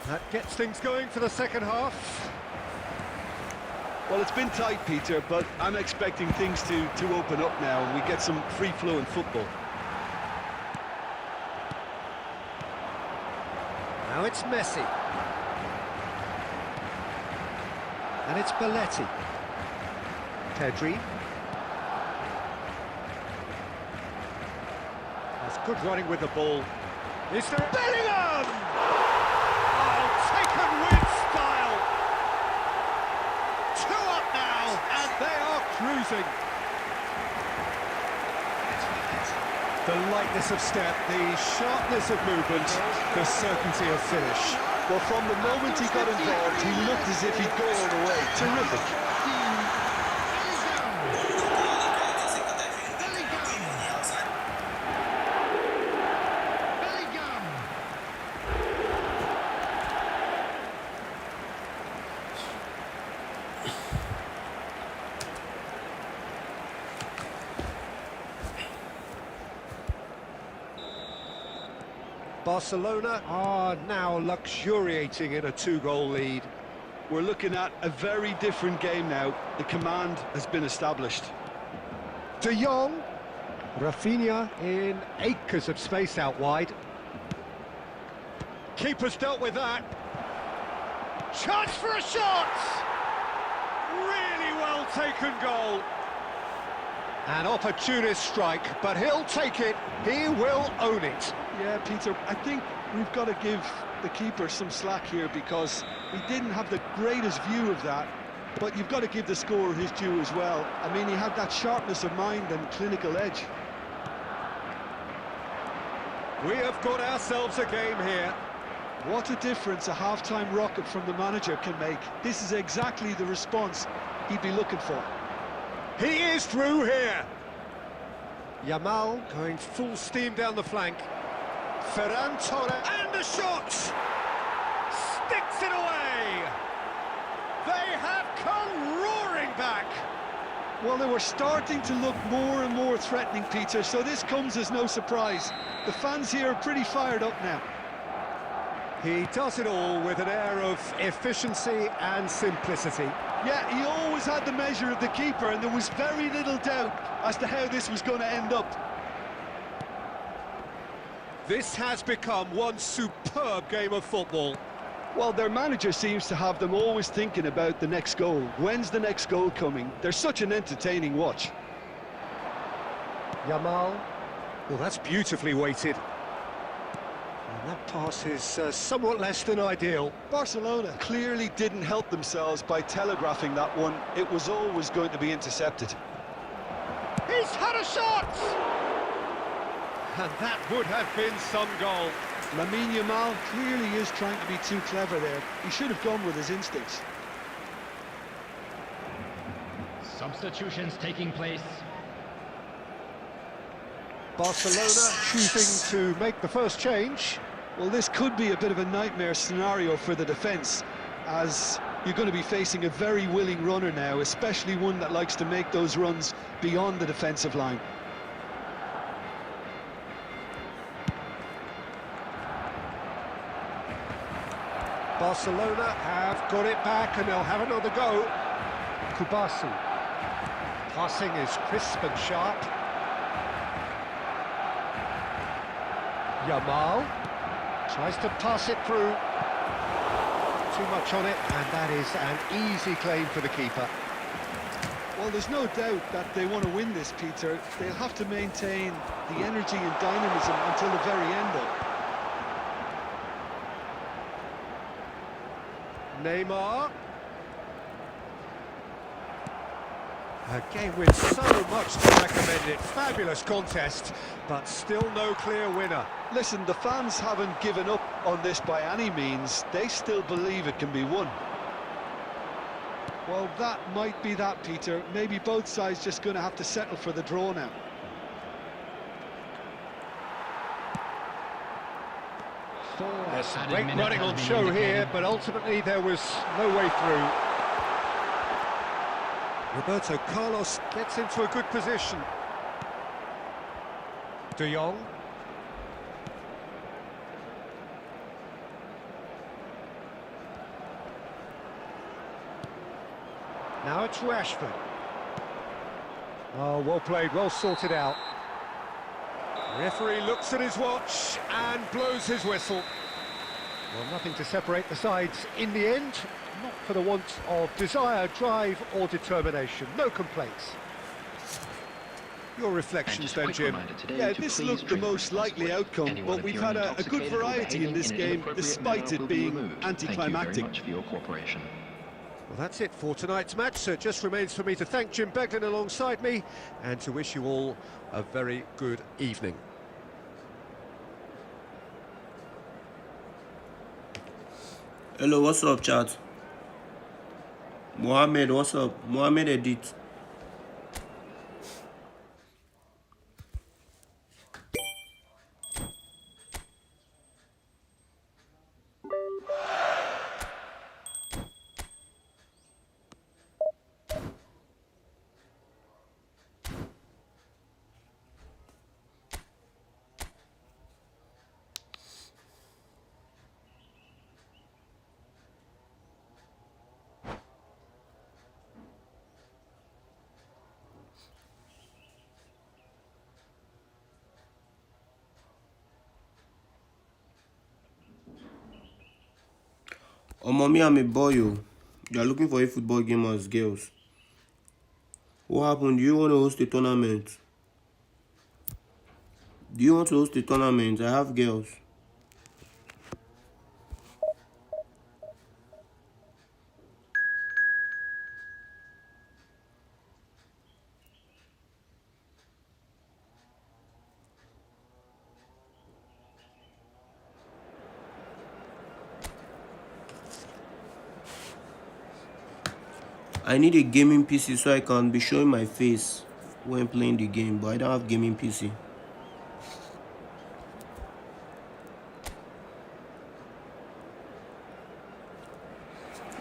That gets things going for the second half. Well, it's been tight, Peter, but I'm expecting things to open up now and we get some free-flowing football. Now it's Messi. And it's Belletti. Pedri. That's good running with the ball. Is there... Bellingham! Oh, taken with style! 2 up now, and they are cruising. The lightness of step, the sharpness of movement, the certainty of finish. Well, from the moment he got involved, he looked as if he'd go all the way. Terrific. Barcelona are now luxuriating in a 2-goal lead. We're looking at a very different game now. The command has been established. De Jong, Rafinha in acres of space out wide. Keeper's dealt with that. Chance for a shot! Really well taken goal. An opportunist strike, but he'll take it. He will own it. Yeah, Peter, I think we've got to give the keeper some slack here because he didn't have the greatest view of that, but you've got to give the scorer his due as well. I mean, he had that sharpness of mind and clinical edge. We have got ourselves a game here. What a difference a half-time rocket from the manager can make. This is exactly the response he'd be looking for. He is through here. Yamal going full steam down the flank. Ferran Torres, and the shot! Sticks it away! They have come roaring back! Well, they were starting to look more and more threatening, Peter, so this comes as no surprise. The fans here are pretty fired up now. He does it all with an air of efficiency and simplicity. Yeah, he always had the measure of the keeper, and there was very little doubt as to how this was going to end up. This has become one superb game of football. Well, their manager seems to have them always thinking about the next goal. When's the next goal coming? They're such an entertaining watch. Yamal. Well, that's beautifully weighted. And that pass is somewhat less than ideal. Barcelona clearly didn't help themselves by telegraphing that one. It was always going to be intercepted. He's had a shot! And that would have been some goal. Lamine Yamal clearly is trying to be too clever there. He should have gone with his instincts. Substitutions taking place. Barcelona choosing to make the first change. Well, this could be a bit of a nightmare scenario for the defence, as you're going to be facing a very willing runner now, especially one that likes to make those runs beyond the defensive line. Barcelona have got it back and they'll have another go. Kubasu. Passing is crisp and sharp. Yamal tries to pass it through. Too much on it, and that is an easy claim for the keeper. Well, there's no doubt that they want to win this, Peter. They'll have to maintain the energy and dynamism until the very end, though. Neymar. A game with so much to recommend it. Fabulous contest, but still no clear winner. Listen, the fans haven't given up on this by any means. They still believe it can be won. Well, that might be that, Peter. Maybe both sides just going to have to settle for the draw now. There's some great running on show here, but ultimately there was no way through. Roberto Carlos gets into a good position. De Jong. Now it's Rashford. Oh, well played, well sorted out. Referee looks at his watch and blows his whistle. Well, nothing to separate the sides in the end. Not for the want of desire, drive or determination. No complaints. Your reflections then, Jim. Yeah, this looked the most likely outcome, but we've had a good variety in this game, despite it being anticlimactic. Well, that's it for tonight's match, so it just remains for me to thank Jim Beglin alongside me and to wish you all a very good evening. Hello, what's up, chat? Mohammed, what's up? Mohammed Edit. Oh, mommy, I'm a boy, yo. You are looking for a football game as girls. What happened? Do you want to host a tournament? Do you want to host a tournament? I have girls. I need a gaming PC so I can be showing my face when playing the game, but I don't have gaming PC.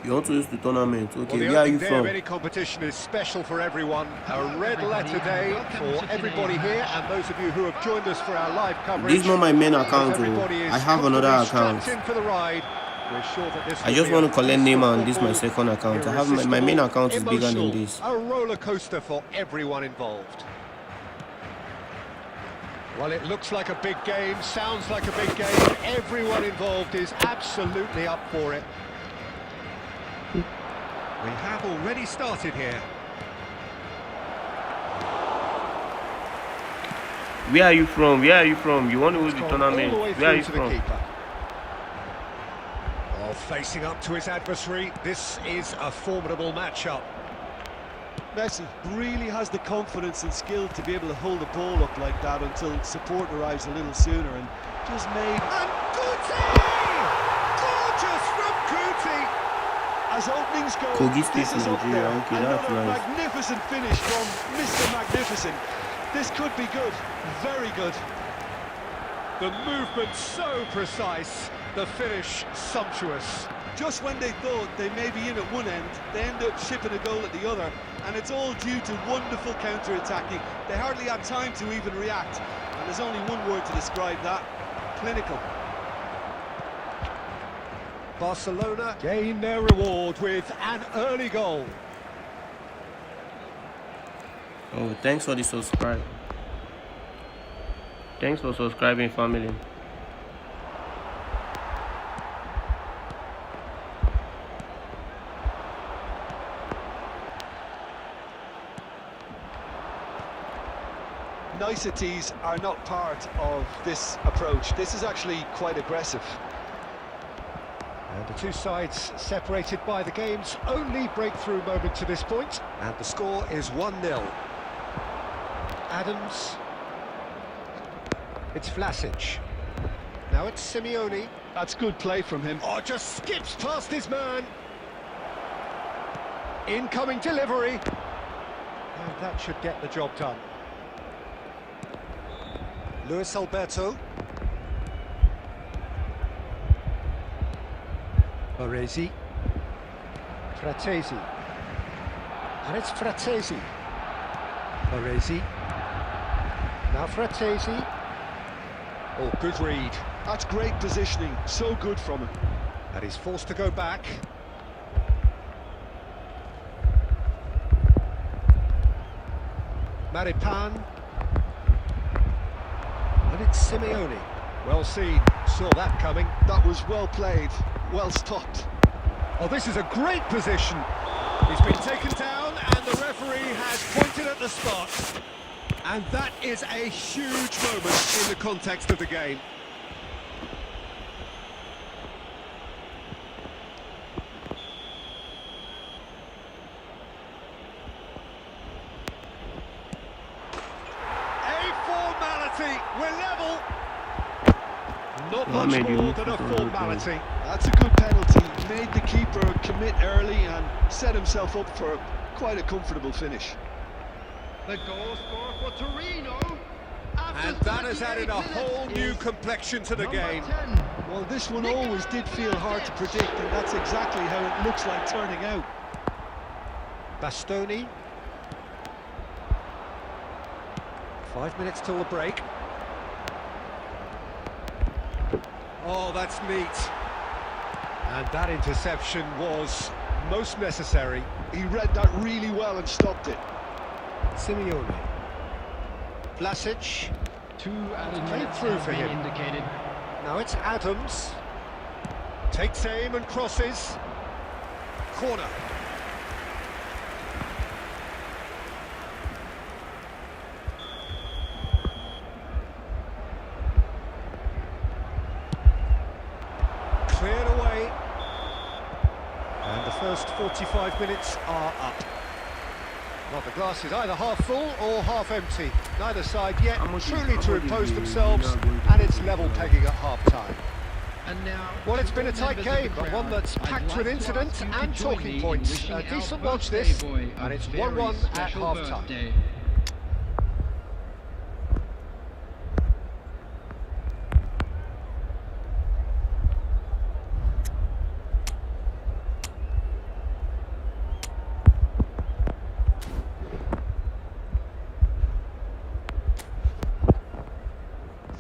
You want to use the tournament? Okay, well, where are you from? Any competition is special for everyone. A red letter day for everybody here, and those of you who have joined us for our live coverage. This is not my main account, I have another account. For the ride. We're sure that this I just want to collect name and this is my second account. I have my main account is bigger than this. A roller coaster for everyone involved. Well, it looks like a big game, sounds like a big game. Everyone involved is absolutely up for it. We have already started here. Where are you from? Where are you from? You want to host the tournament? Where are you from? Well, facing up to his adversary, this is a formidable matchup. Messi really has the confidence and skill to be able to hold the ball up like that until support arrives a little sooner, and just made... And Guti! Gorgeous from Guti! As openings go, Kogi this is up there. Okay, Another nice. magnificent finish from Mr. Magnificent. This could be good, very good. The movement so precise, the finish sumptuous. Just when they thought they may be in at one end, they end up shipping a goal at the other, and it's all due to wonderful counter-attacking. They hardly had time to even react, and there's only one word to describe that: clinical. Barcelona gain their reward with an early goal. Oh, thanks for the subscribe. Thanks for subscribing, family. Niceties are not part of this approach. This is actually quite aggressive. And the two sides separated by the game's only breakthrough moment to this point. And the score is 1-0. Adams. It's Vlasic. Now it's Simeone. That's good play from him. Oh, just skips past his man. Incoming delivery. And that should get the job done. Luis Alberto. Baresi. Fratesi. And it's Fratesi. Baresi. Now Fratesi. Oh, good read. That's great positioning, so good from him. And he's forced to go back. Maripan. And it's Simeone. Well seen, saw that coming. That was well played, well stopped. Oh, this is a great position. He's been taken down and the referee has pointed at the spot. And that is a huge moment in the context of the game. We're level. Not much more than a formality. That's a good penalty. Made the keeper commit early and set himself up for quite a comfortable finish. The goal scorer for Torino. And that has added a whole new complexion to the game. 10. Well, this one always did feel hard to predict, and that's exactly how it looks like turning out. Bastoni. 5 minutes till the break. Oh, that's neat. And that interception was most necessary. He read that really well and stopped it. Simeone. Vlasic. 2 added Played minutes through have for been him. indicated. Now it's Adams. Takes aim and crosses. Corner. Cleared away. And the first 45 minutes are up. Well, the glass is either half full or half empty. Neither side yet truly to impose themselves, and it's level pegging at half-time. And now, Well, it's been a tight members of the game, but one crowd, that's I'd packed like with to incident ask you and to join me talking in points. wishing A our decent watch birthday this, boy a and it's very 1-1 at special half-time. birthday.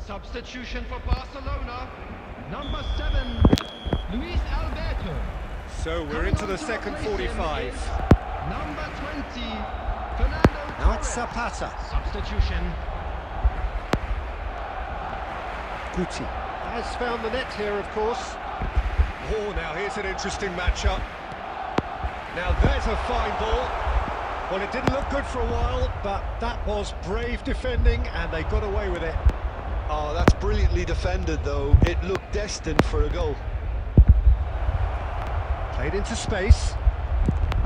Substitution for Barcelona, number 7, Luis Alberto. So we're into the second 45. Number 20, Fernando. Now it's Torres. Zapata. Substitution. Guti has found the net here, of course. Oh, now here's an interesting matchup. Now there's a fine ball. Well, it didn't look good for a while, but that was brave defending, and they got away with it. Oh, that's brilliantly defended, though. It looked destined for a goal. Played into space.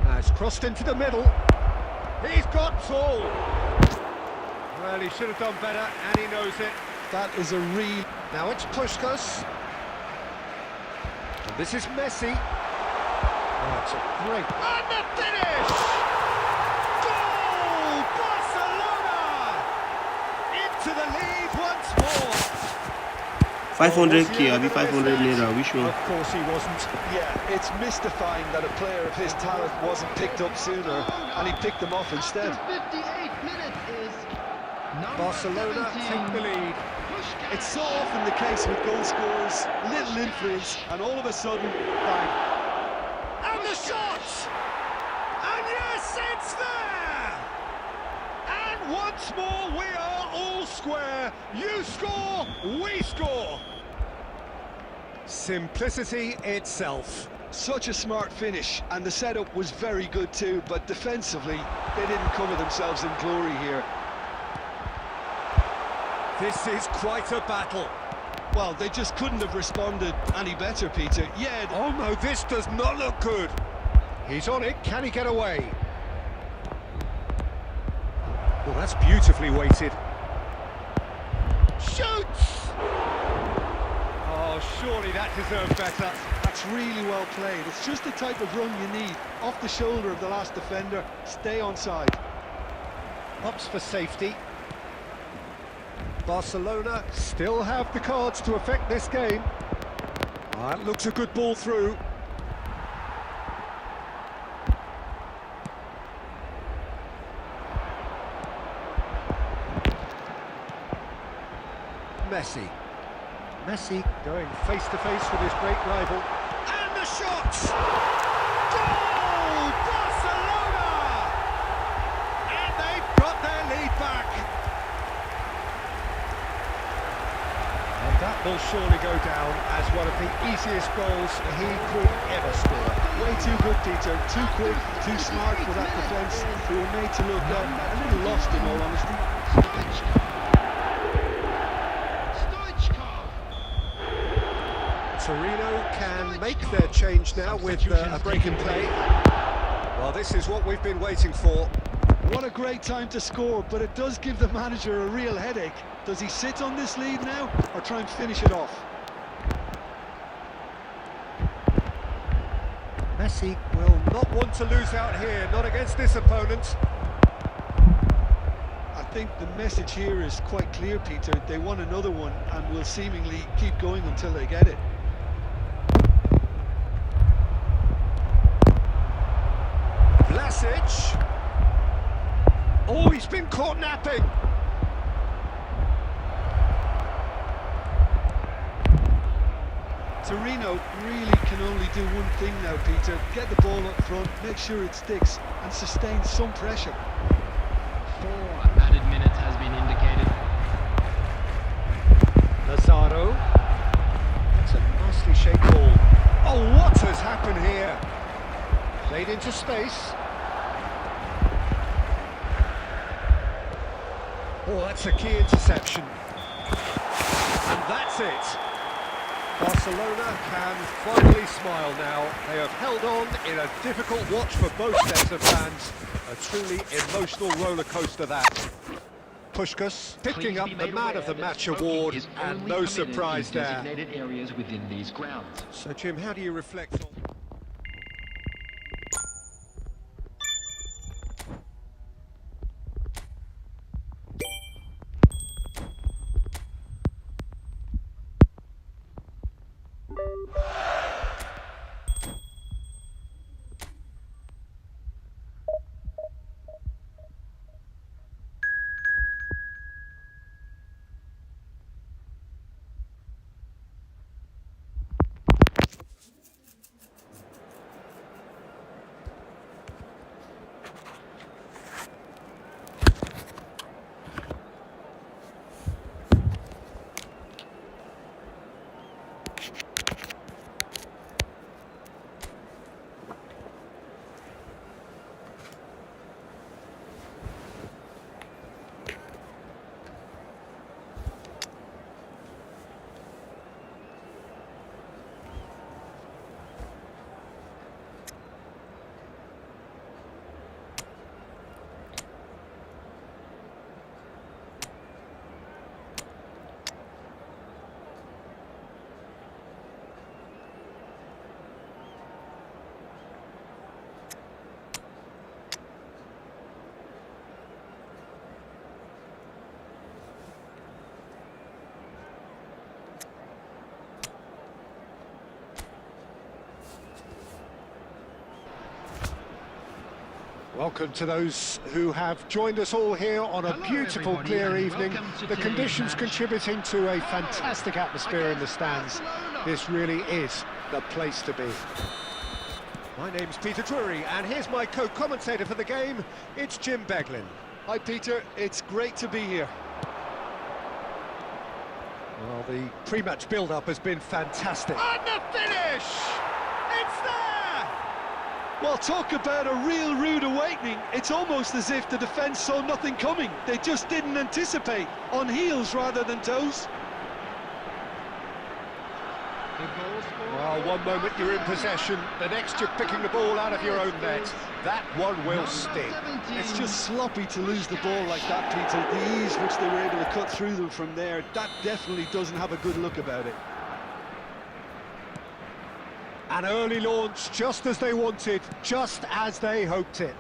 Now it's crossed into the middle. He's got tall. Well, he should have done better, and he knows it. That is a real... Now it's Puskás. And this is Messi. Oh, it's a great... And the finish! Goal! Barcelona! Into the lead once more. 500k, I'll be 500 naira. Which one? Of course he wasn't. Yeah, it's mystifying that a player of his talent wasn't picked up sooner, and he picked them off instead. After 58 minutes is number Barcelona 17, take the lead. Puskás. It's so often the case with goal scorers, little influence, and all of a sudden, bang. And the shot! And yes, it's there! And once more, we are all square. You score, we score. Simplicity itself. Such a smart finish, and the setup was very good too, but defensively, they didn't cover themselves in glory here. This is quite a battle. Well, they just couldn't have responded any better, Peter. Yeah. Oh no, this does not look good. He's on it, can he get away? Well, that's beautifully weighted. Shoots! Oh, surely that deserved better. That's really well played. It's just the type of run you need. Off the shoulder of the last defender, stay onside. Opts for safety. Barcelona still have the cards to affect this game. That looks a good ball through. Messi going face to face with his great rival. And the shot! Goal! Barcelona! And they've got their lead back. And that will surely go down as one of the easiest goals he could ever score. Way too good, Peter. Too quick, too smart for that defence. They were made to look a little lost, in all honesty. Torino can make their change now with a break in play. Well, this is what we've been waiting for. What a great time to score, but it does give the manager a real headache. Does he sit on this lead now, or try and finish it off? Messi will not want to lose out here, not against this opponent. I think the message here is quite clear, Peter. They want another one and will seemingly keep going until they get it. Vlasic. Oh, he's been caught napping. Torino really can only do one thing now, Peter. Get the ball up front, make sure it sticks, and sustain some pressure. 4 added minutes has been indicated. Lazaro. That's a nicely shaped ball. Oh, what has happened here? Played into space. Oh, that's a key interception. And that's it. Barcelona can finally smile now. They have held on in a difficult watch for both sets of fans. A truly emotional roller coaster that. Puskás picking up the Man of the Match award, and no surprise there. Designated areas within these grounds. So Jim, how do you reflect on... Welcome to those who have joined us all here on a Hello, beautiful, everybody, clear and evening. welcome to The today's conditions match. contributing to a fantastic atmosphere in the stands. This really is the place to be. My name's Peter Drury, and here's my co-commentator for the game. It's Jim Beglin. Hi, Peter. It's great to be here. Well, the pre-match build-up has been fantastic. And the finish! It's there! Well, talk about a real rude awakening. It's almost as if the defence saw nothing coming. They just didn't anticipate. On heels rather than toes. Well, one moment you're in possession, the next you're picking the ball out of your own net. That one will sting. It's just sloppy to lose the ball like that, Peter. The ease which they were able to cut through them from there, that definitely doesn't have a good look about it. An early launch, just as they wanted, just as they hoped it.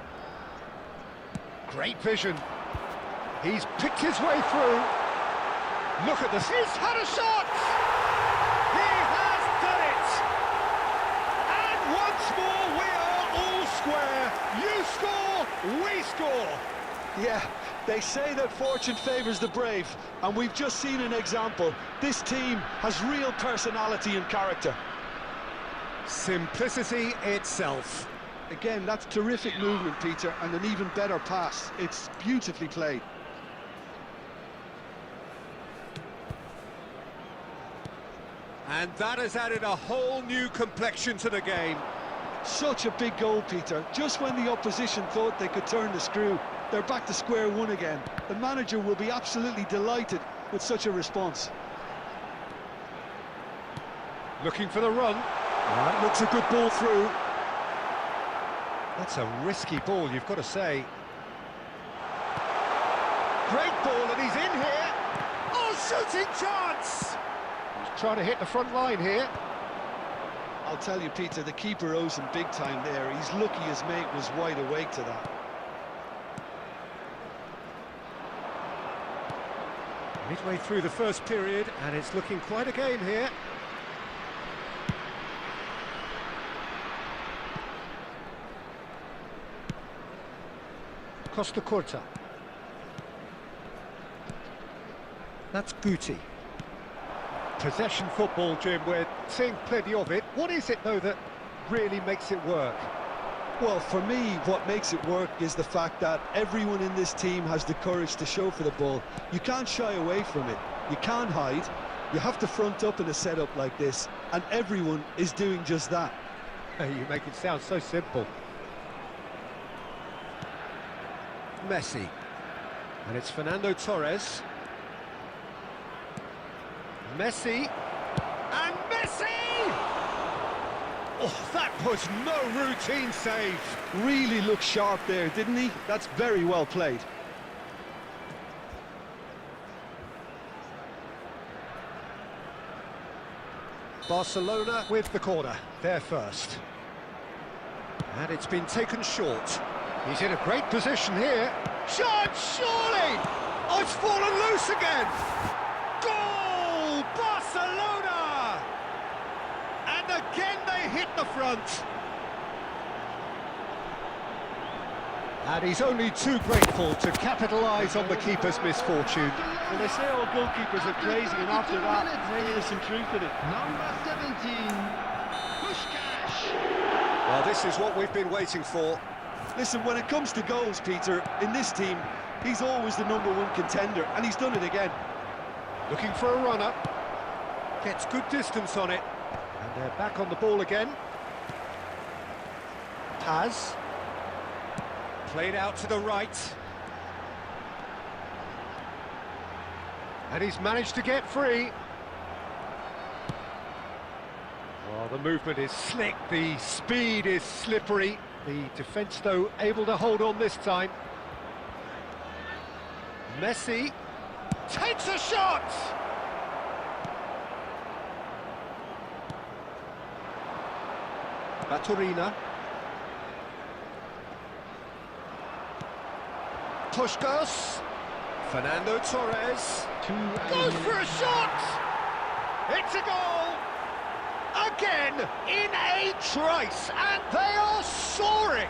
Great vision. He's picked his way through. Look at this. He's had a shot! He has done it! And once more, we are all square. You score, we score. Yeah, they say that fortune favours the brave, and we've just seen an example. This team has real personality and character. Simplicity itself. Again, that's terrific movement, Peter, and an even better pass. It's beautifully played. And that has added a whole new complexion to the game. Such a big goal, Peter. Just when the opposition thought they could turn the screw, they're back to square one again. The manager will be absolutely delighted with such a response. Looking for the run. That looks a good ball through. That's a risky ball, you've got to say. Great ball, and he's in here. Oh, shooting chance! He's trying to hit the front line here. I'll tell you, Peter, the keeper owes him big time there. He's lucky his mate was wide awake to that. Midway through the first period, and it's looking quite a game here. Costa Corta. That's Guti. Possession football, Jim, we're seeing plenty of it. What is it, though, that really makes it work? Well, for me, what makes it work is the fact that everyone in this team has the courage to show for the ball. You can't shy away from it. You can't hide. You have to front up in a setup like this, and everyone is doing just that. You make it sound so simple. Messi. And it's Fernando Torres. Messi. And Messi! Oh, that was no routine save. Really looked sharp there, didn't he? That's very well played. Barcelona with the corner, there first. And it's been taken short. He's in a great position here. Shot, surely! Oh, it's fallen loose again! Goal! Barcelona! And again they hit the front. And he's only too grateful to capitalise on the keeper's misfortune. Well, they say all goalkeepers are crazy, and after that, maybe there's some truth in it. Number 17, Puskás. Well, this is what we've been waiting for. Listen, when it comes to goals, Peter, in this team, he's always the #1 contender, and he's done it again. Looking for a runner. Gets good distance on it. And they're back on the ball again. Paz. Played out to the right. And he's managed to get free. Oh, the movement is slick, the speed is slippery. The defence, though, able to hold on this time. Messi takes a shot! Baturina. Puskás. Fernando Torres. Goes for a shot! It's a goal! Again, in a trice, and they are soaring!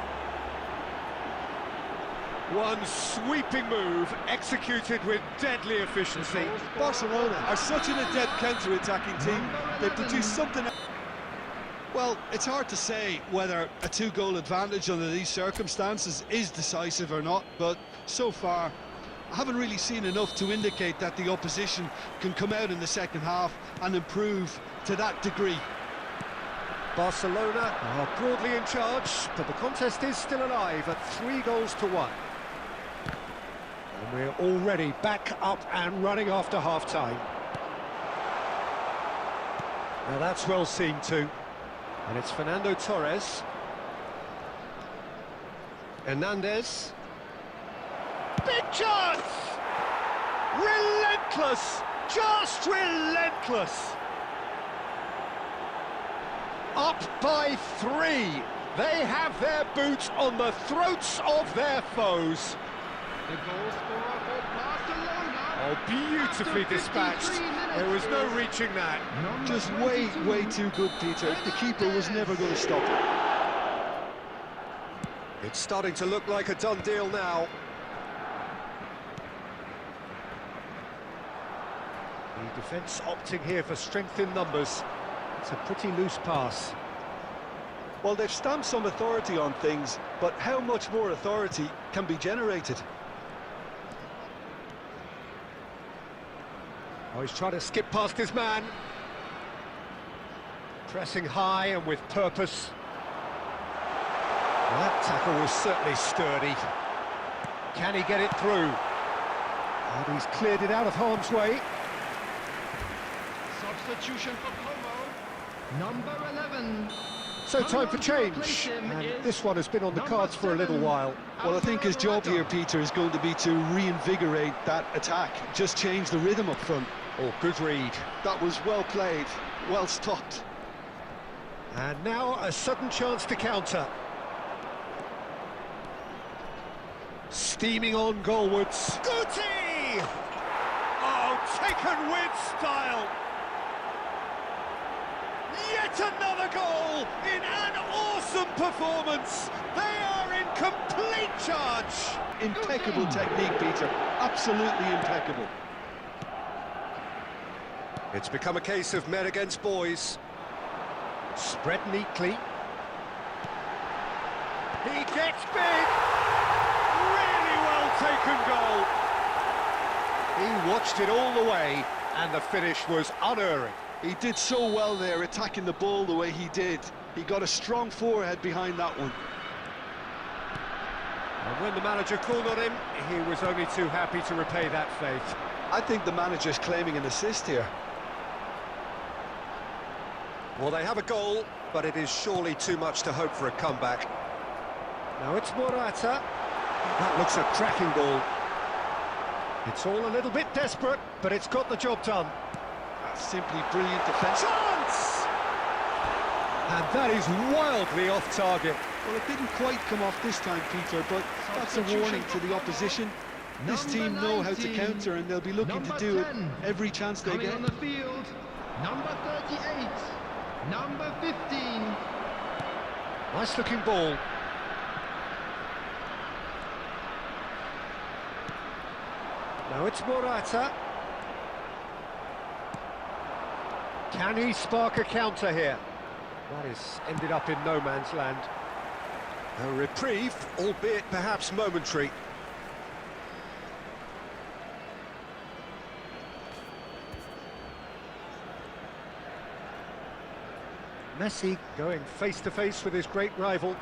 One sweeping move, executed with deadly efficiency. Barcelona are such an adept counter-attacking team. They produce something... Well, it's hard to say whether a two-goal advantage under these circumstances is decisive or not, but so far I haven't really seen enough to indicate that the opposition can come out in the second half and improve to that degree. Barcelona are broadly in charge, but the contest is still alive at 3-1. And we're already back up and running after half-time. Now that's well seen too. And it's Fernando Torres. Hernandez. Big chance! Relentless! Just relentless! Up by 3. They have their boots on the throats of their foes. The goal scorer for Barcelona. Oh, beautifully dispatched. There was no reaching that. Just way too good, Peter. The keeper was never going to stop it. It's starting to look like a done deal now. The defence opting here for strength in numbers. It's a pretty loose pass. Well, they've stamped some authority on things, but how much more authority can be generated? Oh, he's trying to skip past his man. Pressing high and with purpose. Well, that tackle was certainly sturdy. Can he get it through? And he's cleared it out of harm's way. Substitution for Como. Number 11. So time for change. And this one has been on the cards for a little while. Well, I think his job here, Peter, is going to be to reinvigorate that attack. Just change the rhythm up front. Oh, good read. That was well played, well stopped. And now a sudden chance to counter. Steaming on goalwards. Guti! Oh, taken with style. Yet another goal in an awesome performance. They are in complete charge. Impeccable technique, Peter. Absolutely impeccable. It's become a case of men against boys. Spread neatly. He gets big. Really well taken goal. He watched it all the way, and the finish was unerring. He did so well there, attacking the ball the way he did. He got a strong forehead behind that one. And when the manager called on him, he was only too happy to repay that faith. I think the manager's claiming an assist here. Well, they have a goal, but it is surely too much to hope for a comeback. Now it's Morata. That looks a cracking ball. It's all a little bit desperate, but it's got the job done. That's simply brilliant defence. Chance! And that is wildly off target. Well, it didn't quite come off this time, Peter, but that's a warning to the opposition. This team know how to counter, and they'll be looking to do it every chance they get. On the field, number 38, number 15. Nice looking ball. Now it's Morata. Can he spark a counter here? That has ended up in no man's land. A reprieve, albeit perhaps momentary. Messi going face to face with his great rival.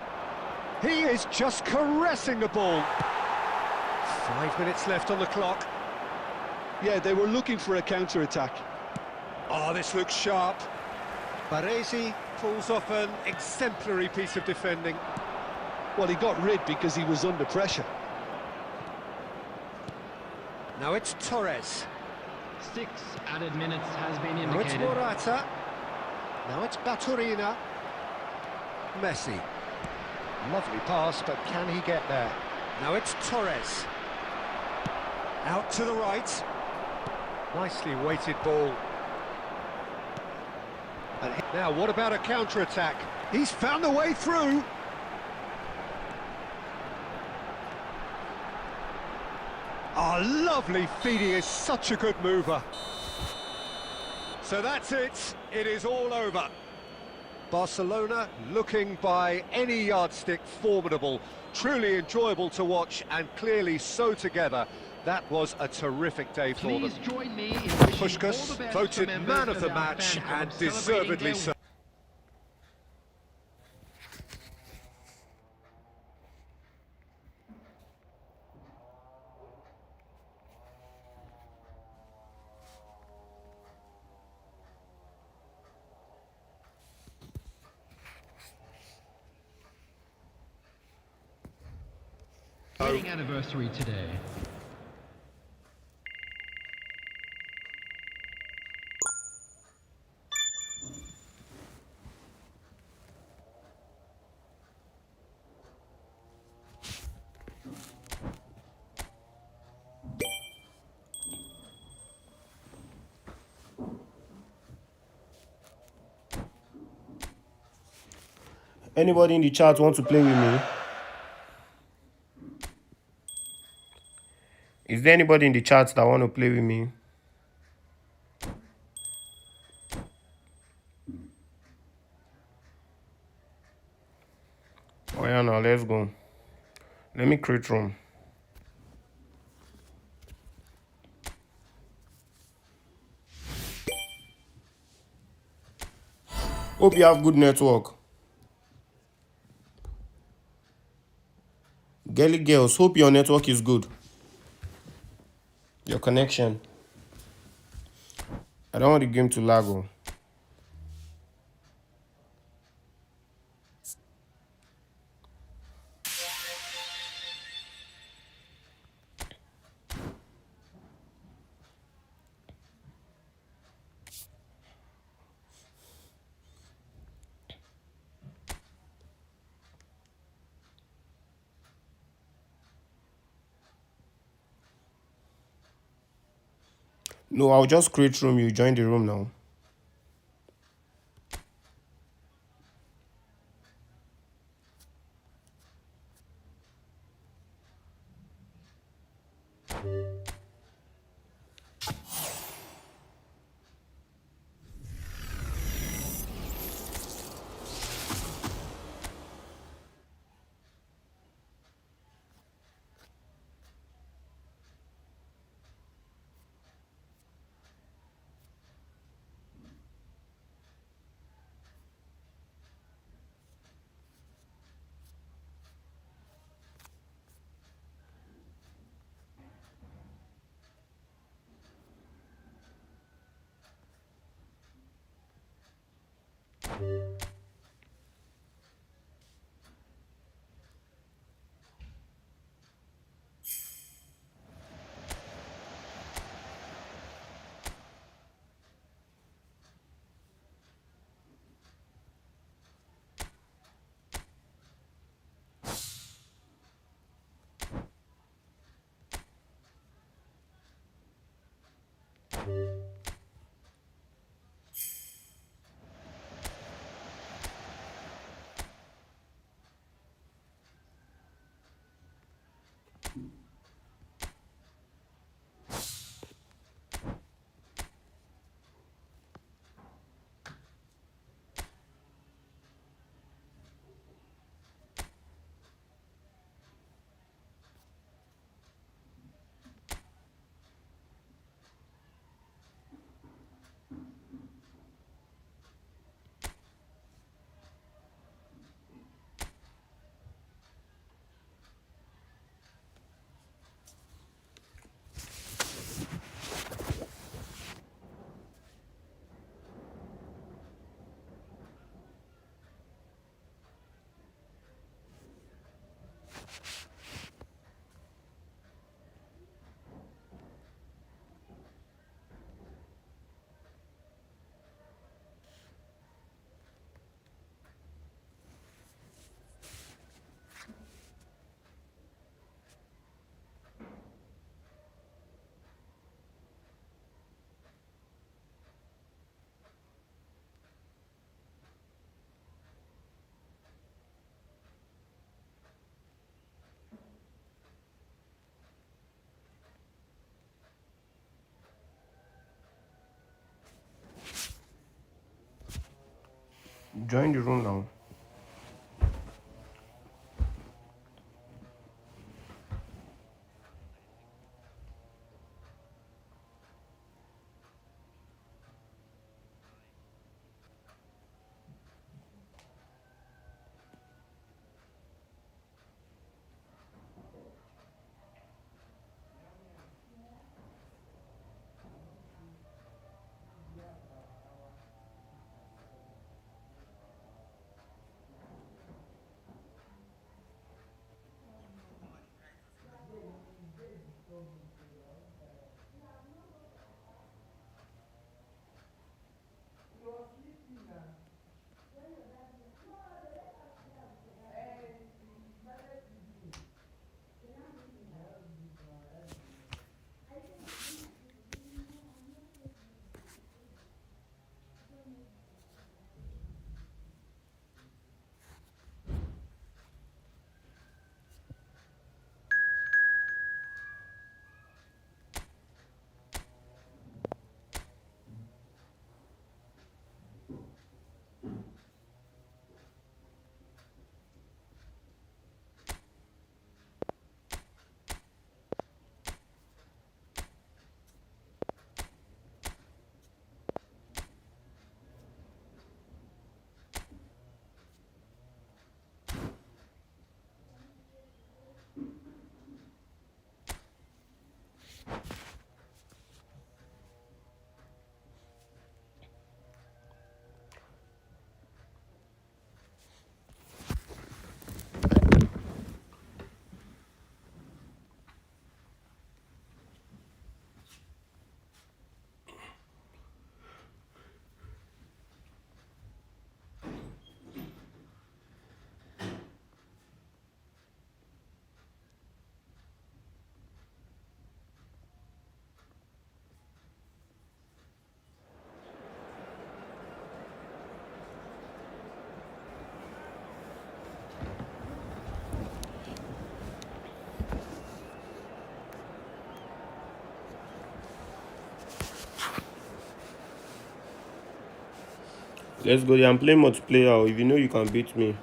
He is just caressing the ball. 5 minutes left on the clock. Yeah, they were looking for a counter-attack. Oh, this looks sharp. Baresi pulls off an exemplary piece of defending. Well, he got rid because he was under pressure. Now it's Torres. 6 added minutes has been Now it's indicated. Morata. Now it's Baturina. Messi. Lovely pass, but can he get there? Now it's Torres. Out to the right. Nicely weighted ball. And now, what about a counter-attack? He's found a way through. Oh, lovely feeding is such a good mover. So that's it. It is all over. Barcelona looking by any yardstick formidable, truly enjoyable to watch and clearly so together. That was a terrific day for Please them. join me in wishing all the Puskás best voted to members man of the our match fan club and celebrating deservedly their so. wedding anniversary today. Anybody in the chat want to play with me? Is there anybody in the chat that want to play with me? Oh yeah, now let's go. Let me create room. Hope you have good network. Girly girls, hope your network is good. Your connection. I don't want the game to lag. Oh. No, I'll just create room. You join the room now. Join the room now. Let's go there and play multiplayer if you know you can beat me.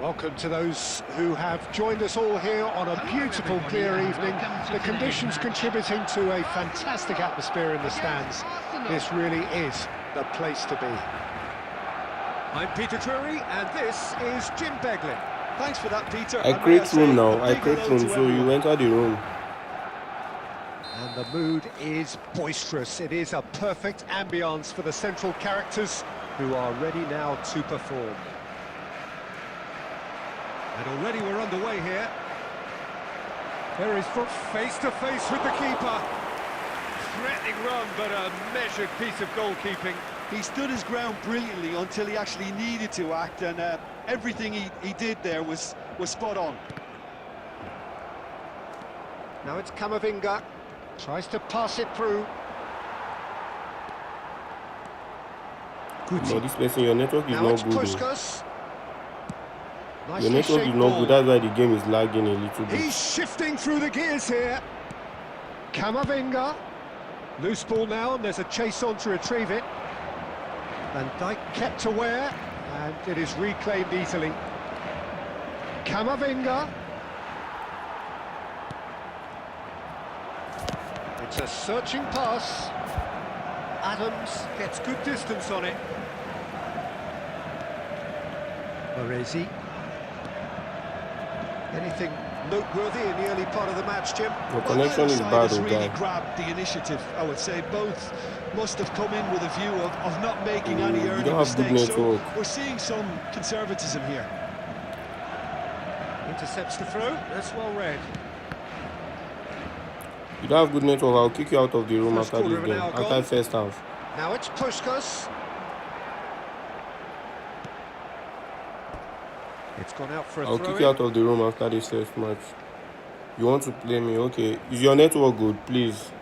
Welcome to those who have joined us all here on a beautiful, clear evening. The conditions contributing to a fantastic atmosphere in the stands. This really is the place to be. I'm Peter Drury, and this is Jim Beglin. Thanks for that, Peter. I create room now. I create room, so you enter the room. And the mood is boisterous. It is a perfect ambience for the central characters who are ready now to perform. And already we're underway here. There is foot face to face with the keeper. Threatening run, but a measured piece of goalkeeping. He stood his ground brilliantly until he actually needed to act, and everything he did there was spot on. Now it's Camavinga. Tries to pass it through. No, this person, your network is Now not it's good. Puskas. Your network is not good, that's why the game is lagging a little bit. He's shifting through the gears here. Camavinga. Loose ball now, and there's a chase on to retrieve it. Van Dijk kept aware, and it is reclaimed easily. Camavinga. It's a searching pass. Adams gets good distance on it. Moresi. Anything noteworthy in the early part of the match, Jim. Your connection is bad, has really guy. grabbed the initiative, I would say. Both must have come in with a view of not making any You early don't have good mistakes. So network. we're seeing some conservatism here. Intercepts the throw. That's well read. You don't have good network. I'll kick you out of the room First after quarter this of an game. hour After gone. first half. Now it's Puskás. It's gone out for a I'll throw kick you out of the room after this first match. You want to play me? Okay. Is your network good? Please.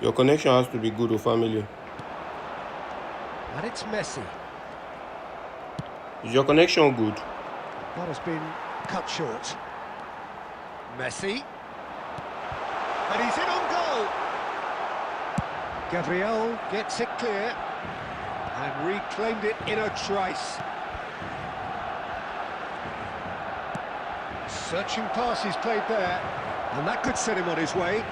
Your connection has to be good or family. And it's Messi. Is your connection good? That has been cut short. Messi. And he's in on goal. Gabriel gets it clear. And reclaimed it in a trice. Searching pass he's played there. And that could set him on his way.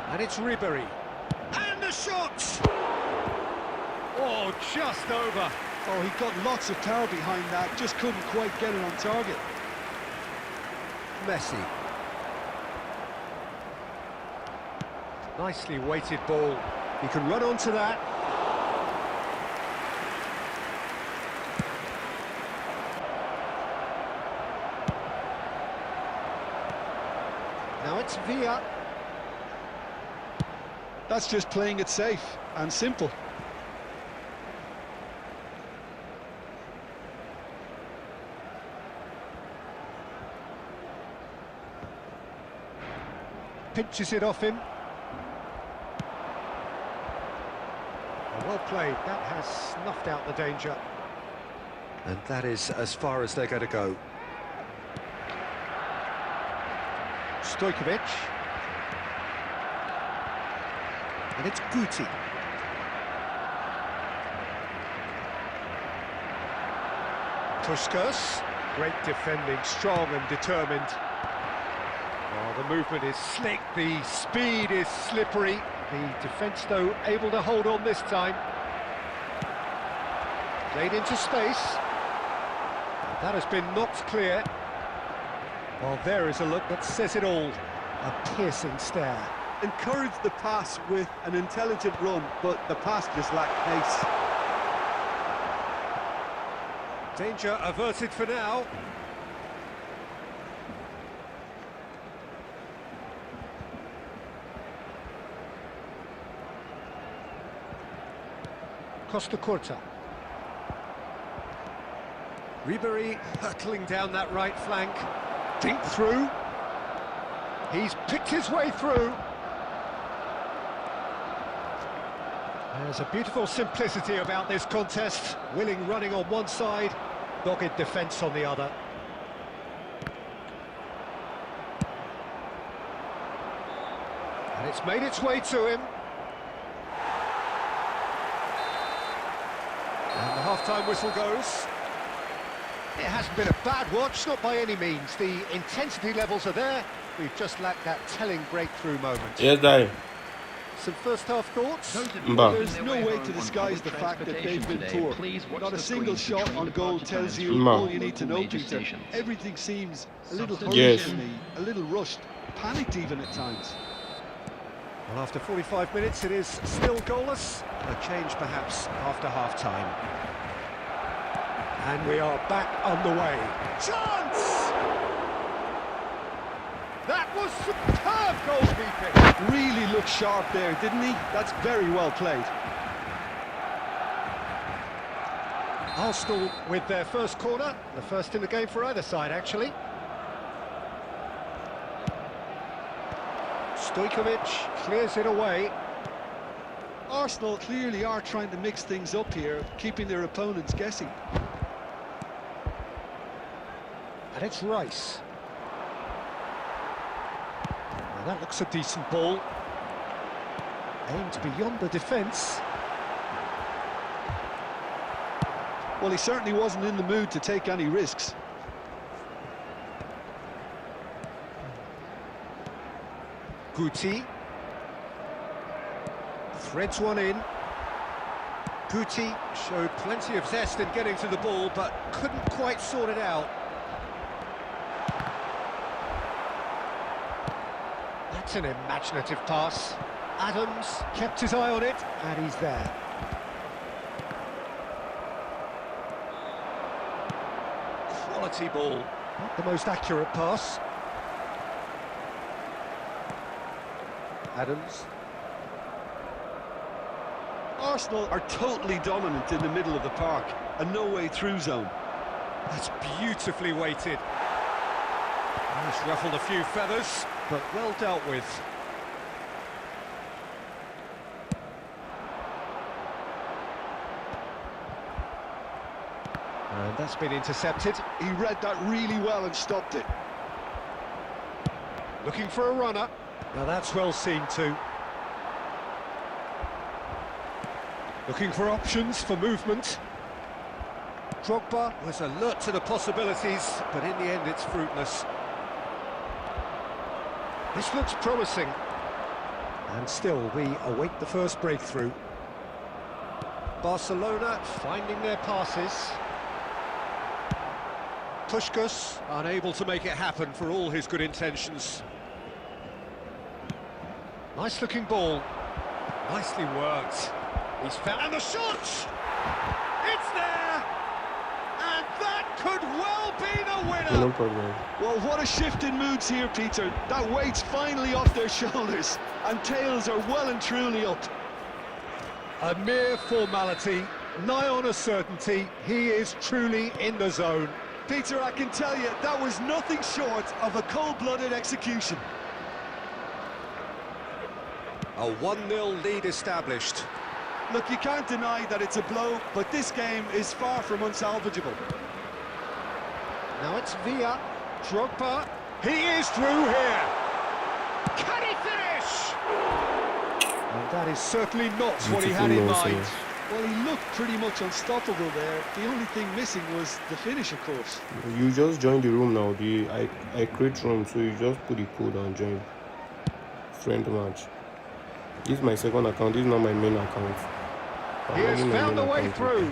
And it's Ribery. And the shot! Oh, just over. Oh, he got lots of power behind that, just couldn't quite get it on target. Messi. Nicely weighted ball. He can run onto that. Now it's Villa. That's just playing it safe and simple. Pinches it off him. Well played. That has snuffed out the danger. And that is as far as they're going to go. Stojkovic. And it's Guti. Puskás. Great defending, strong and determined. Oh, the movement is slick, the speed is slippery. The defence, though, able to hold on this time. Played into space. And that has been knocked clear. Well, there is a look that says it all. A piercing stare. Encouraged the pass with an intelligent run, but the pass just lacked pace. Danger averted for now. Costa Curta. Ribery hurtling down that right flank. Dink through. He's picked his way through. There's a beautiful simplicity about this contest. Willing running on one side, dogged defence on the other. And it's made its way to him. And the half-time whistle goes. It hasn't been a bad watch, not by any means. The intensity levels are there. We've just lacked that telling breakthrough moment. Yes, Dai. Some first-half thoughts? There's no way to disguise the fact that they've been poor. Not a single shot on goal tells you all you need to know, Peter. Everything seems a little hurried to me, a little rushed, panicked even at times. Well, after 45 minutes, it is still goalless. A change, perhaps, after half-time. And we are back underway. Chance! That was superb goalkeeping. Really looked sharp there, didn't he? That's very well played. Arsenal with their first corner, the first in the game for either side, actually. Stojkovic clears it away. Arsenal clearly are trying to mix things up here, keeping their opponents guessing. And it's Rice. Well, that looks a decent ball. Aimed beyond the defence. Well, he certainly wasn't in the mood to take any risks. Guti. Threads one in. Guti showed plenty of zest in getting to the ball, but couldn't quite sort it out. That's an imaginative pass. Adams kept his eye on it, and he's there. Quality ball. Not the most accurate pass. Adams. Arsenal are totally dominant in the middle of the park, a no-way through zone. That's beautifully weighted. He's ruffled a few feathers, but well dealt with. And that's been intercepted. He read that really well and stopped it. Looking for a runner. Now that's well seen too. Looking for options for movement. Drogba was alert to the possibilities, but in the end it's fruitless. This looks promising. And still we await the first breakthrough. Barcelona finding their passes. Puskás unable to make it happen for all his good intentions. Nice looking ball. Nicely worked. He's found, and the shot! It's there! And that could well be the winner! No problem. Well, what a shift in moods here, Peter. That weight's finally off their shoulders, and tails are well and truly up. A mere formality, nigh on a certainty. He is truly in the zone. Peter, I can tell you, that was nothing short of a cold-blooded execution. A 1-0 lead established. Look, you can't deny that it's a blow, but this game is far from unsalvageable. Now it's Villa. Drogba. He is through here. Can he finish? And that is certainly not what he had in mind. Well, he looked pretty much unstoppable there. The only thing missing was the finish, of course. You just join the room now. I create room, so you just put the code and join. Friend match. This is my second account. This is not my main account. He has found a way through.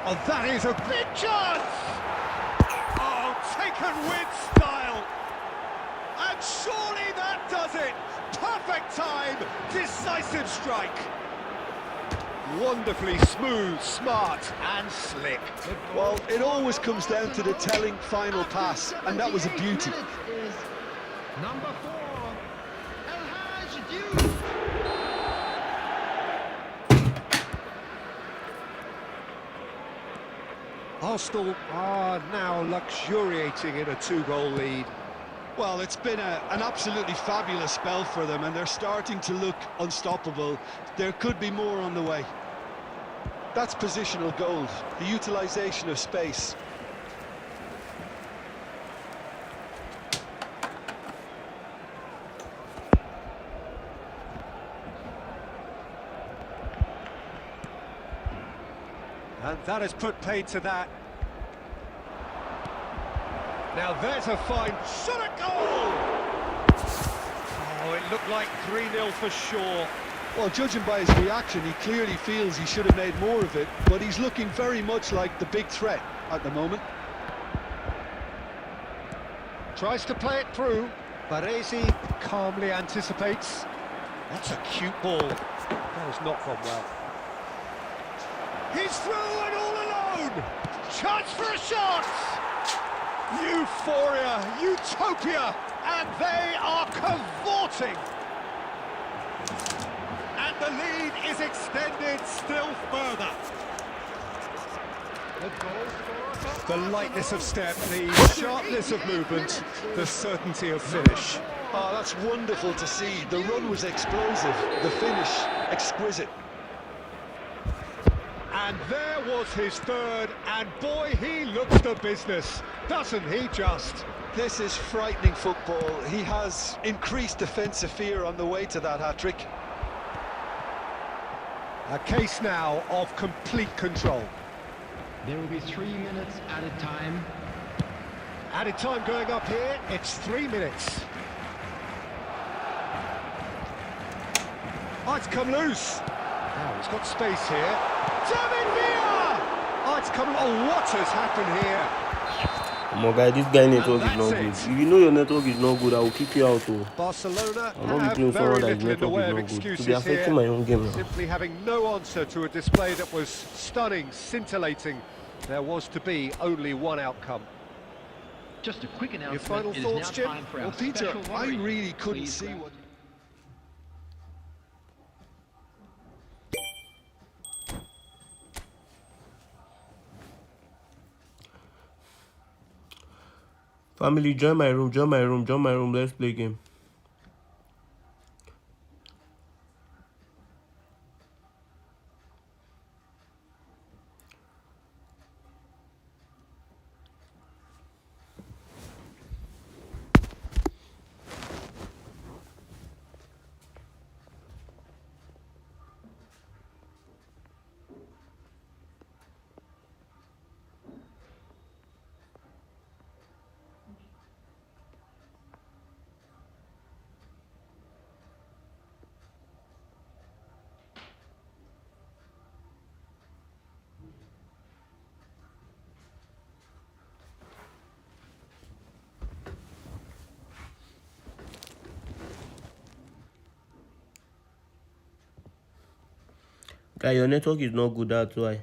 Oh, that is a big chance! Oh, taken with style. And surely that does it. Perfect time, decisive strike. Wonderfully smooth, smart and slick. Well, it always comes down to the telling final pass, and that was a beauty. Is number 4, El Hadj Diouf. Arsenal are now luxuriating in a 2-goal lead. Well, it's been an absolutely fabulous spell for them, and they're starting to look unstoppable. There could be more on the way. That's positional gold, the utilisation of space. And that has put paid to that. Now there's a fine shot at goal! Oh, it looked like 3-0 for sure. Well, judging by his reaction, he clearly feels he should have made more of it, but he's looking very much like the big threat at the moment. Tries to play it through. Baresi calmly anticipates. That's a cute ball. That has not gone well. He's through and all alone! Chance for a shot! Euphoria, utopia, and they are cavorting! And the lead is extended still further. The lightness of step, the sharpness of movement, the certainty of finish. Oh, that's wonderful to see. The run was explosive, the finish exquisite. And there was his third, and boy, he looks the business, doesn't he just? This is frightening football. He has increased defensive fear on the way to that hat-trick. A case now of complete control. There will be 3 minutes added time. Added time going up here, it's 3 minutes. Oh, it's come loose. Now he's got space here. David Villa! Oh, it's come... Oh, what has happened here? My guy, this guy network is that's not good. it. If you know your network is not good, I will kick you out. Oh. Barcelona I'll not be have playing with very someone that his little in the network is way of not good. To be excuses affecting here, my own game now. simply having no answer to a display that was stunning, scintillating. There was to be only one outcome. Just a quick announcement. final It is thoughts, now Jim? time for Well, our Peter, special I worry. really couldn't Please see grab- what... Family, join my room, join my room, join my room. Let's play game. Guy, your network is not good, that's why.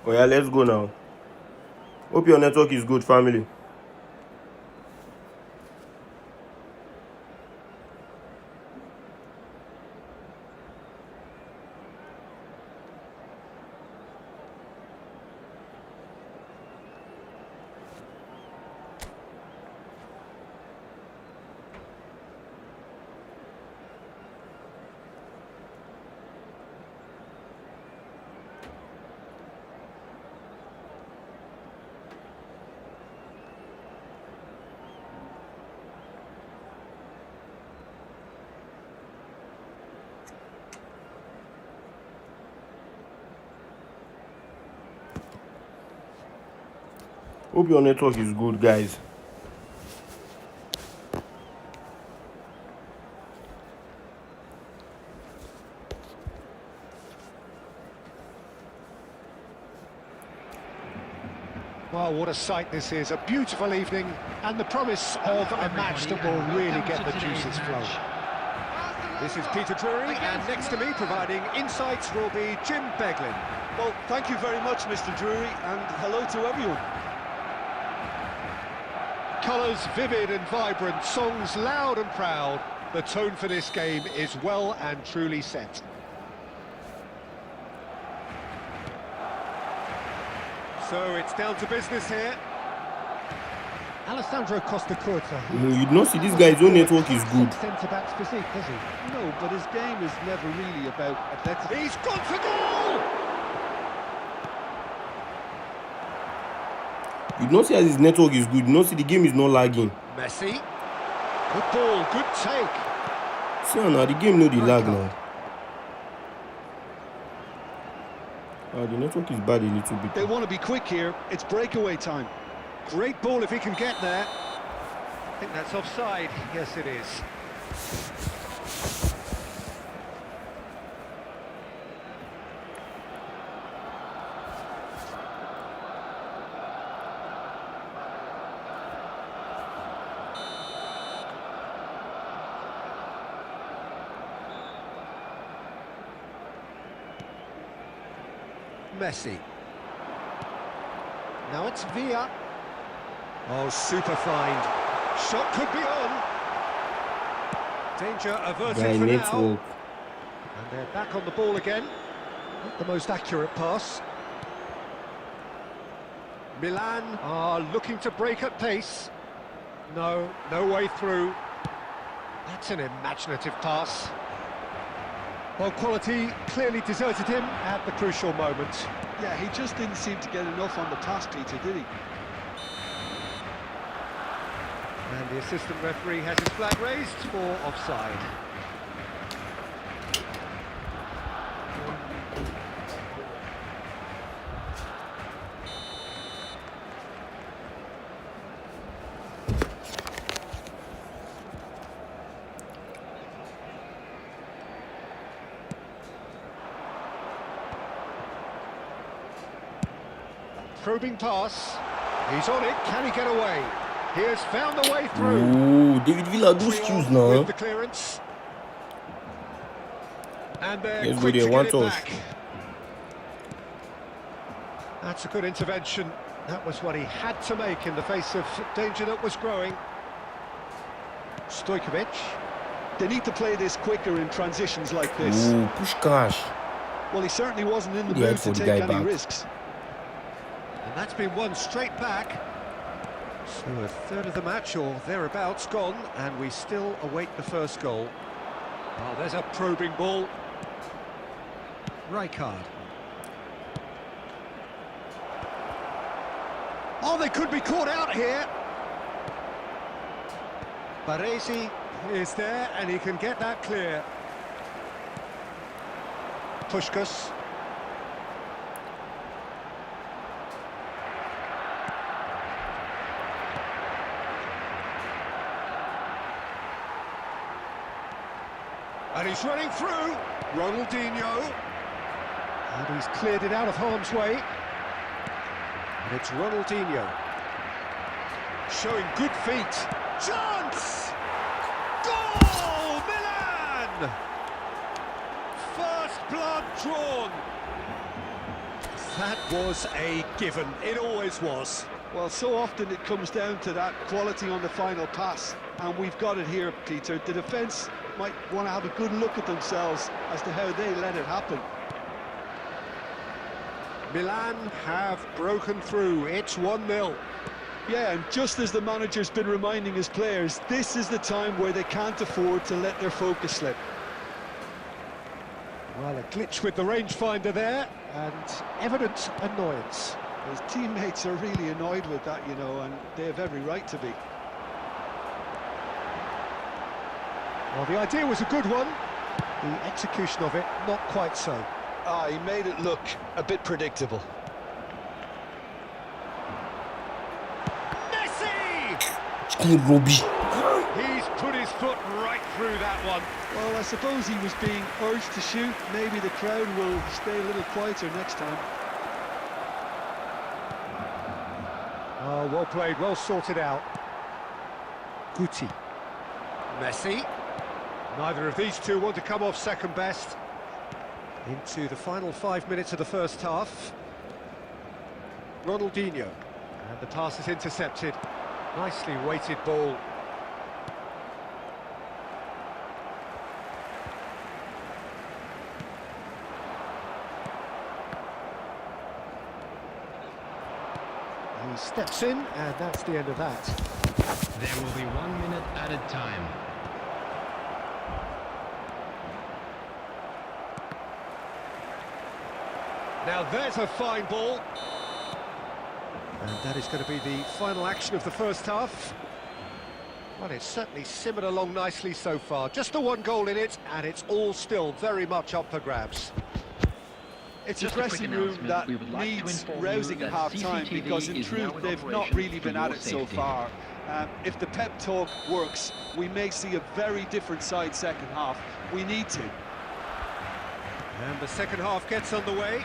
Oh yeah, let's go now. Hope your network is good, family. Hope your network is good, guys. Well, what a sight this is. A beautiful evening and the promise of a match that will really get the juices flowing. This is Peter Drury, and next to me providing insights will be Jim Beglin. Well, thank you very much, Mr. Drury, and hello to everyone. Colours vivid and vibrant, songs loud and proud. The tone for this game is well and truly set. So it's down to business here. Alessandro Costa Curta. You don't see this guy's own network is good. Centre-back's physique, does he? No, but his game is never really about athleticism. He's gone for goal! You don't see as his network is good. You don't see the game is not lagging. Messi. Good ball, good take. See now, the game no the lag now. The network is bad a little bit. They want to be quick here. It's breakaway time. Great ball if he can get there. I think that's offside. Yes, it is. Messi. Now it's Villa. Oh, super find. Shot could be on. Danger averted for now. And they're back on the ball again. Not the most accurate pass. Milan are looking to break at pace. No way through. That's an imaginative pass. Well, quality clearly deserted him at the crucial moment. Yeah, he just didn't seem to get enough on the pass, Peter, did he? And the assistant referee has his flag raised for offside. Probing pass. He's on it. Can he get away? He has found the way through. Ooh, David Villa do skills now. With the clearance. And they're quick to get it back. That's a good intervention. That was what he had to make in the face of danger that was growing. Stojkovic. They need to play this quicker in transitions like this. Ooh, Puskás. Well, he certainly wasn't in the mood to take any risks. And that's been won straight back. So a third of the match or thereabouts gone, and we still await the first goal. Oh, there's a probing ball. Rijkaard. Oh, they could be caught out here. Baresi is there, and he can get that clear. Puskás. And he's running through. Ronaldinho. And he's cleared it out of harm's way. And it's Ronaldinho. Showing good feet. Chance! Goal! Milan! First blood drawn. That was a given. It always was. Well, so often it comes down to that quality on the final pass. And we've got it here, Peter. The defence might want to have a good look at themselves as to how they let it happen. Milan have broken through. It's 1-0. Yeah, and just as the manager's been reminding his players, this is the time where they can't afford to let their focus slip. Well, a glitch with the rangefinder there, and evident annoyance. His teammates are really annoyed with that, you know, and they have every right to be. Well, the idea was a good one. The execution of it, not quite so. He made it look a bit predictable. Messi! He's put his foot right through that one. Well, I suppose he was being urged to shoot. Maybe the crowd will stay a little quieter next time. Oh, well played, well sorted out. Guti. Messi. Neither of these two want to come off second best. Into the final 5 minutes of the first half. Ronaldinho. And the pass is intercepted. Nicely weighted ball. He steps in, and that's the end of that. There will be 1 minute added time. Now there's a fine ball. And that is going to be the final action of the first half. Well, it's certainly simmered along nicely so far. Just the one goal in it, and it's all still very much up for grabs. It's Just a a quick dressing room announcement. that We would like to needs inform rousing you at that half-time, CCTV because in is now truth in they've not operation really for been at your it so safety. far. If the pep talk works, we may see a very different side second half. We need to. And the second half gets underway.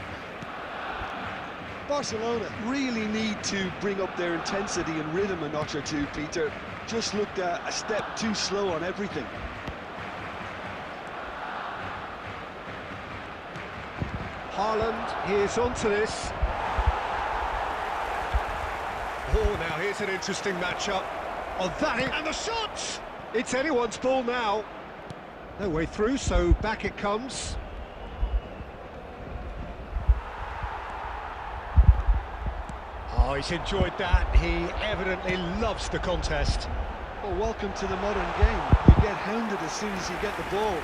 Barcelona really need to bring up their intensity and rhythm a notch or two, Peter. Just looked a step too slow on everything. Haaland, here's onto this. Oh, now here's an interesting matchup. Oh, and the shot! It's anyone's ball now. No way through, so back it comes. Oh, he's enjoyed that. He evidently loves the contest. Well, welcome to the modern game. You get hounded as soon as you get the ball.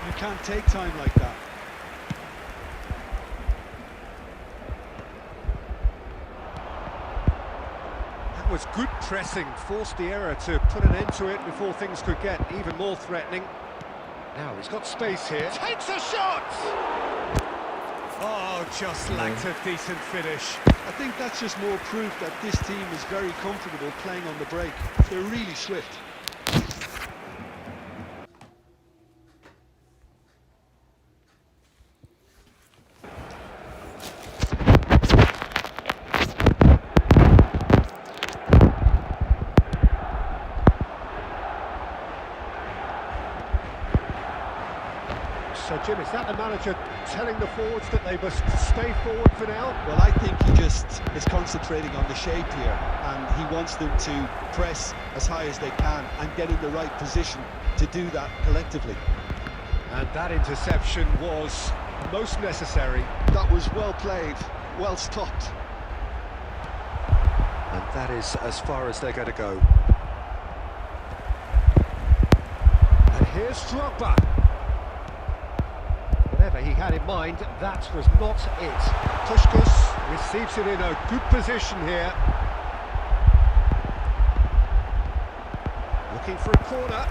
You can't take time like that. That was good pressing, forced the error to put an end to it before things could get even more threatening. Now he's got space here. Takes a shot! Oh, just lacked a decent finish. I think that's just more proof that this team is very comfortable playing on the break. They're really swift. So, Jim, is that the manager telling the forwards that they must stay forward for now? Well, I think he just is concentrating on the shape here, and he wants them to press as high as they can and get in the right position to do that collectively. And that interception was most necessary. That was well played, well stopped. And that is as far as they're going to go. And here's Drogba. Whatever he had in mind, that was not it. Puskas receives it in a good position here. Looking for a corner.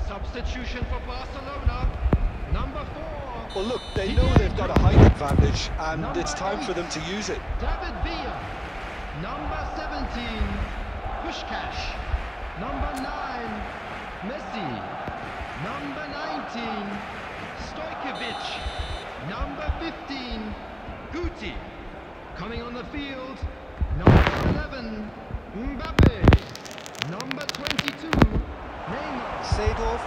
Substitution for Barcelona. Number 4. Well, look, they know they've got a height advantage, and it's time for them to use it. David Villa. Number 17. Pushkash. Number 9. Messi. Number 19. Stojkovic. Number 15. Guti. Coming on the field, number 11, Mbappe. Number 22, Neymar. Seedorf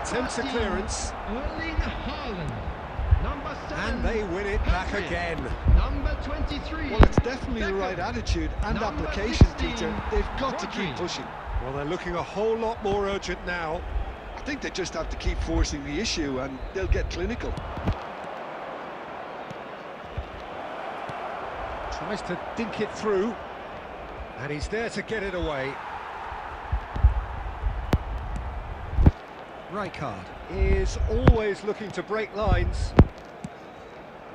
attempts a 13, clearance, Erling Haaland. Number 7, and they win it back Pedri. again. Number 23. Well, it's definitely the right attitude and Number application, 16, Peter. They've got to keep Rodri. pushing. Well, they're looking a whole lot more urgent now. I think they just have to keep forcing the issue and they'll get clinical. Tries to dink it through, and he's there to get it away. Rijkaard is always looking to break lines.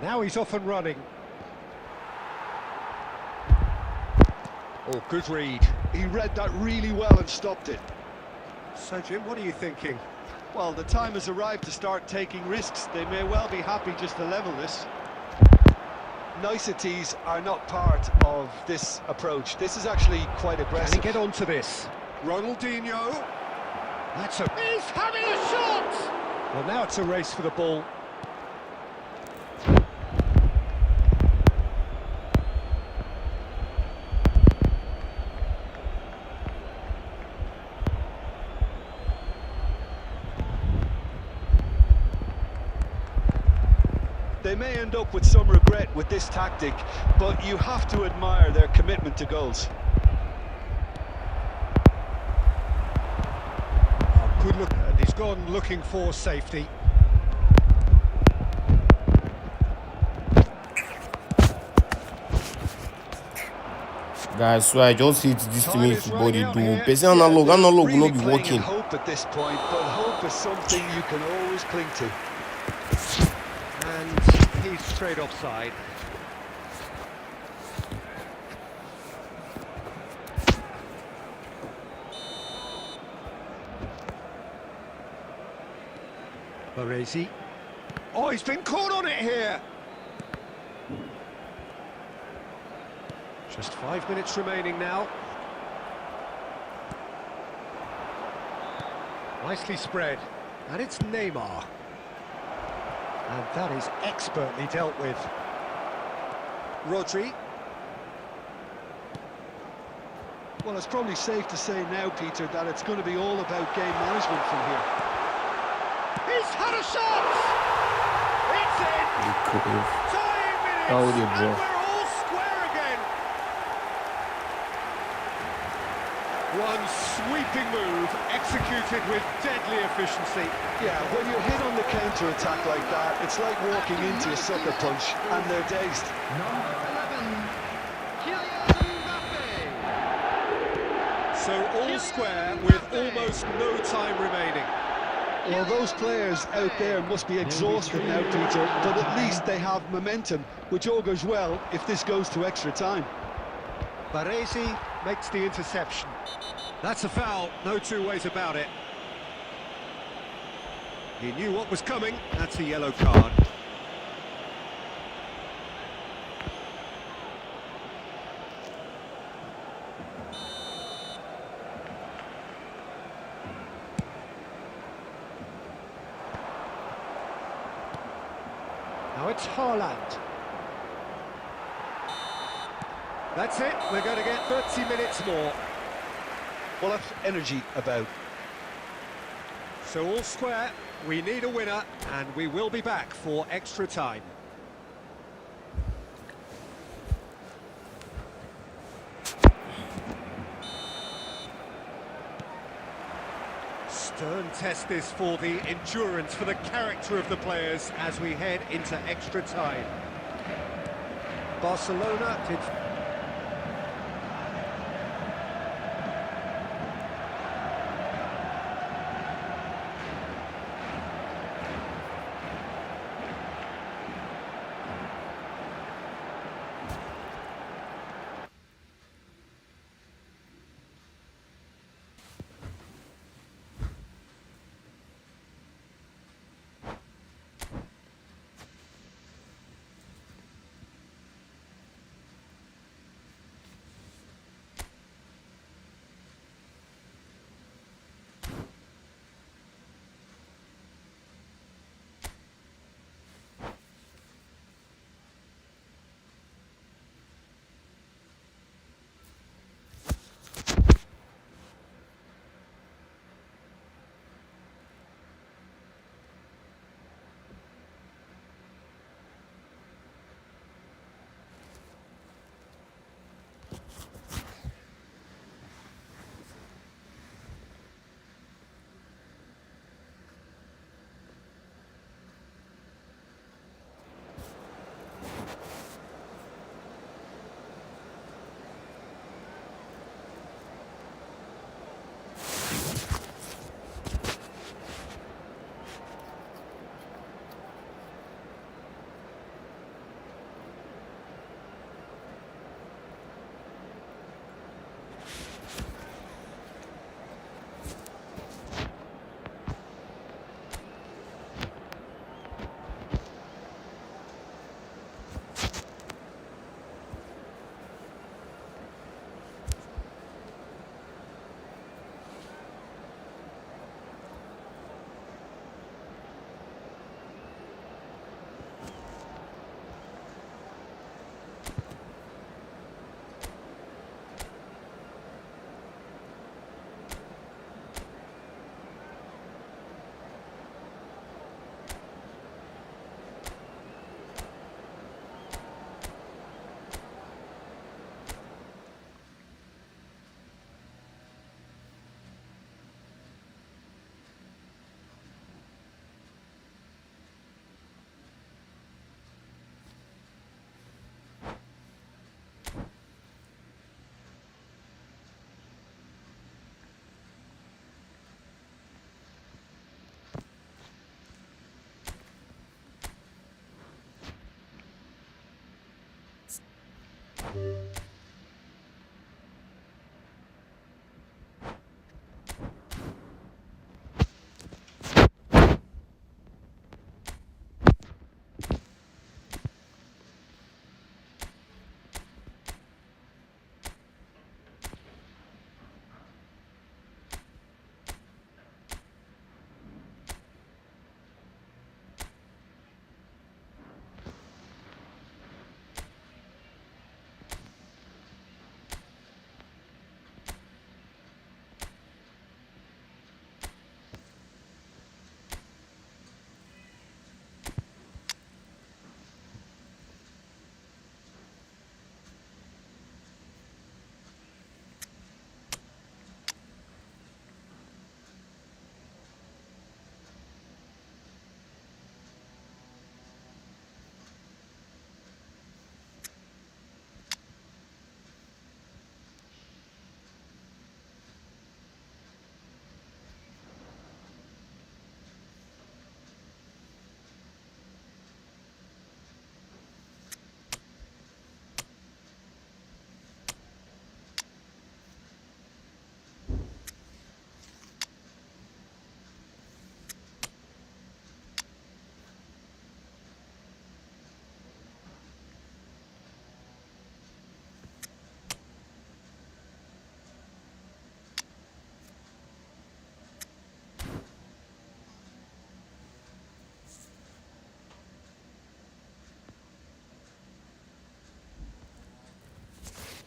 Now he's off and running. Oh, good read. He read that really well and stopped it. So, Jim, what are you thinking? Well, the time has arrived to start taking risks. They may well be happy just to level this. Niceties are not part of this approach. This is actually quite Can aggressive. he get onto this? Ronaldinho. That's a... He's having a shot! Well, now it's a race for the ball. They may end up with some regret with this tactic, but you have to admire their commitment to goals. Oh, good look. And he's gone looking for safety. Guys, so I just hit this to Time me is football they running out do. here. Person analog will Really not be playing in working. hope at this point, but hope is something you can always cling to. And he's straight offside. Baresi. Oh, he's been caught on it here. Just 5 minutes remaining now. Nicely spread. And it's Neymar. And that is expertly dealt with. Rodri. Well, it's probably safe to say now, Peter, that it's going to be all about game management from here. He's had a shot! It's in! They could have. 5 minutes! How would you And draw? we're all square again! One sweeping move, executed with deadly efficiency. Yeah, when you're hit on the counter-attack like that, it's like walking into a sucker punch, and they're dazed. Number 11, Kylian Mbappe. So all square with almost no time remaining. Well, those players out there must be exhausted now, Peter, but at least they have momentum, which augurs well if this goes to extra time. Baresi makes the interception. That's a foul, no two ways about it. He knew what was coming, that's a yellow card. Now it's Haaland. That's it, we're going to get 30 minutes more. Well, that's energy about. So all square, we need a winner, and we will be back for extra time. Stern test this for the endurance, for the character of the players as we head into extra time. Barcelona did...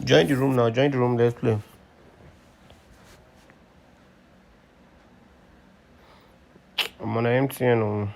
Join the room now. Join the room. Let's play. I'm on MTN.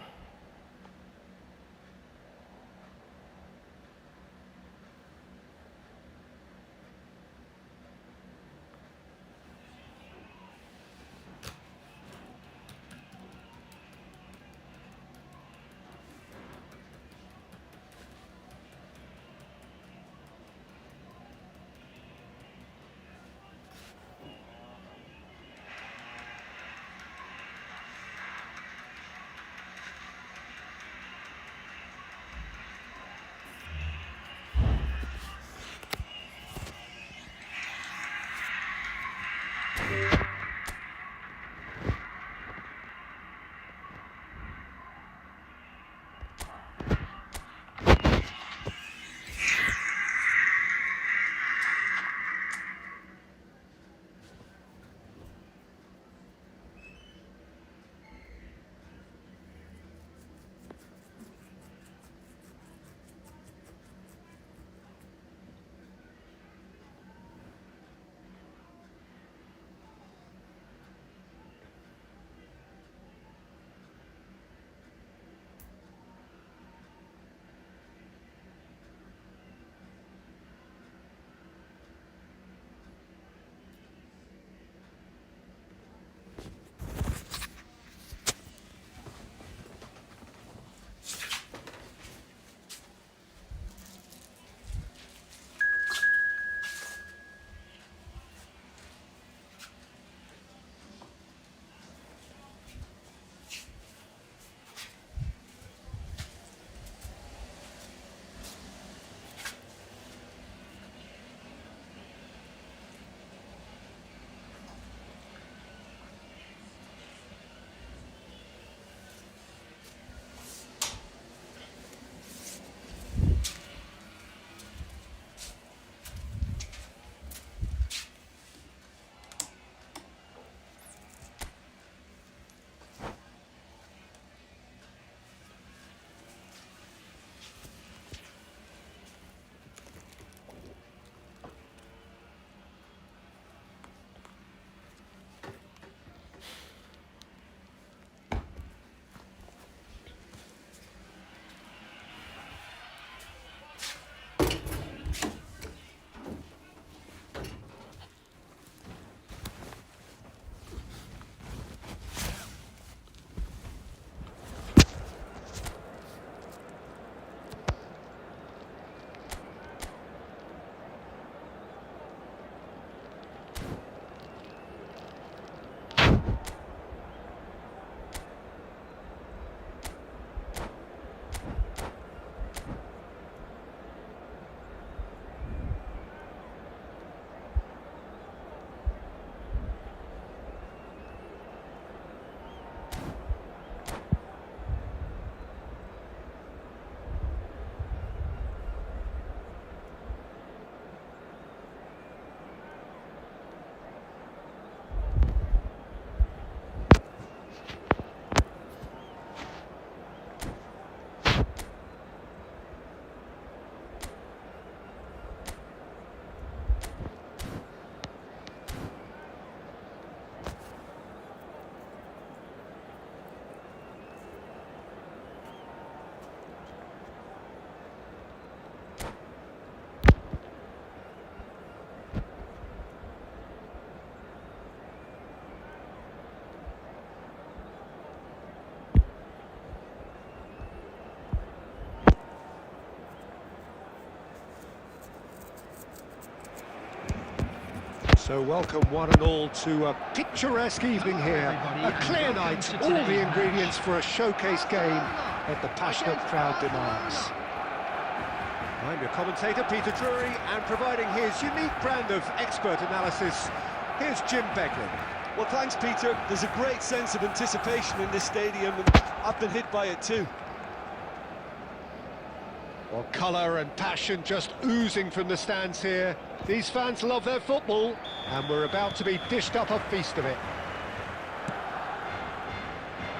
So welcome one and all to a picturesque evening here. A clear night, all the ingredients for a showcase game that the passionate crowd demands. I'm your commentator, Peter Drury, and providing his unique brand of expert analysis, here's Jim Beglin. Well, thanks, Peter. There's a great sense of anticipation in this stadium, and I've been hit by it too. Well, colour and passion just oozing from the stands here. These fans love their football, and we're about to be dished up a feast of it.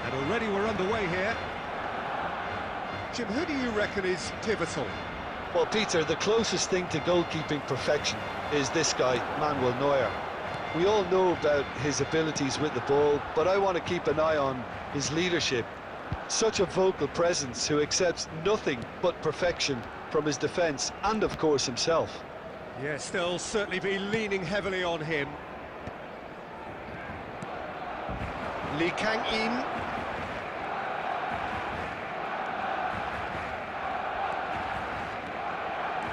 And already we're underway here. Jim, who do you reckon is pivotal? Well, Peter, the closest thing to goalkeeping perfection is this guy, Manuel Neuer. We all know about his abilities with the ball, but I want to keep an eye on his leadership. Such a vocal presence who accepts nothing but perfection from his defence and, of course, himself. Yes, they'll certainly be leaning heavily on him. Lee Kang-in.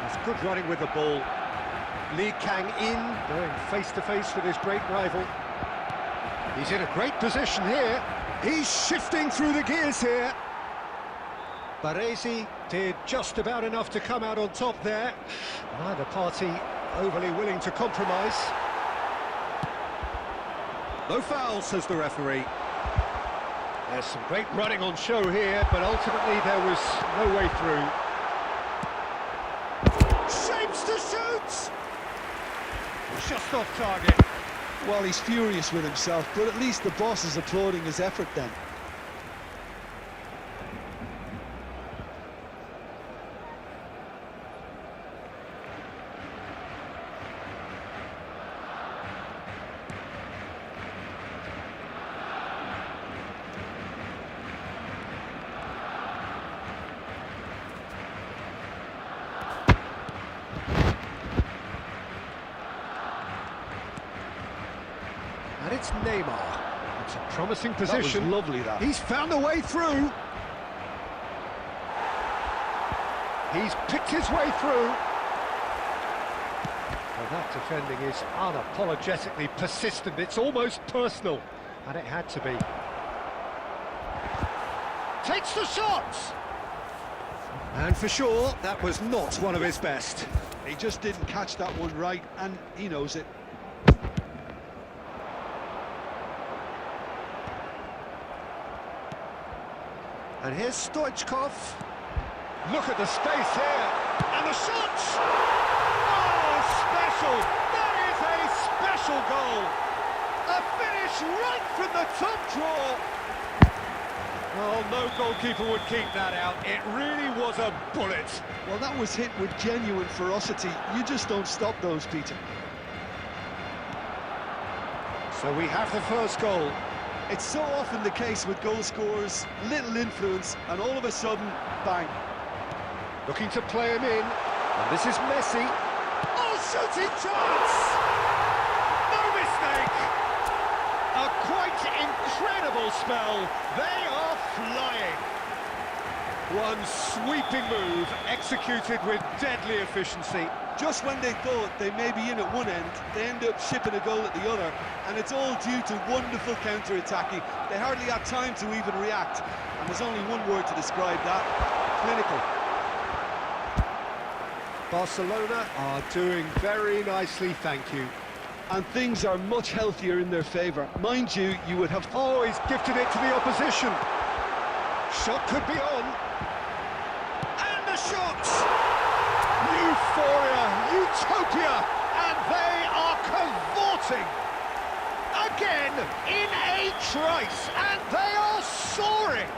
He's good running with the ball. Lee Kang-in going face-to-face with his great rival. He's in a great position here. He's shifting through the gears here. Baresi did just about enough to come out on top there. Neither party overly willing to compromise. No foul, says the referee. There's some great running on show here, but ultimately there was no way through. Shapes to shoot! Just off target. Well, he's furious with himself, but at least the boss is applauding his effort then. And it's Neymar. It's a promising position. That was lovely, that. He's found a way through. He's picked his way through. Well, that defending is unapologetically persistent. It's almost personal. And it had to be. Takes the shot! And for sure, that was not one of his best. He just didn't catch that one right, and he knows it. And here's Stoichkov. Look at the space here. And the shot! Oh, special! That is a special goal! A finish right from the top draw! Well, no goalkeeper would keep that out. It really was a bullet. Well, that was hit with genuine ferocity. You just don't stop those, Peter. So we have the first goal. It's so often the case with goal scorers, little influence, and all of a sudden, bang. Looking to play him in, and this is Messi. Oh, shooting chance! No mistake! A quite incredible spell. They are flying. One sweeping move, executed with deadly efficiency. Just when they thought they may be in at one end, they end up shipping a goal at the other, and it's all due to wonderful counter-attacking. They hardly had time to even react, and there's only one word to describe that: clinical. Barcelona are doing very nicely, thank you. And things are much healthier in their favour. Mind you, you would have... Oh, he's gifted it to the opposition. Shot could be on. And the shot! Euphoria, utopia, and they are cavorting. Again, in a trice, and they are soaring.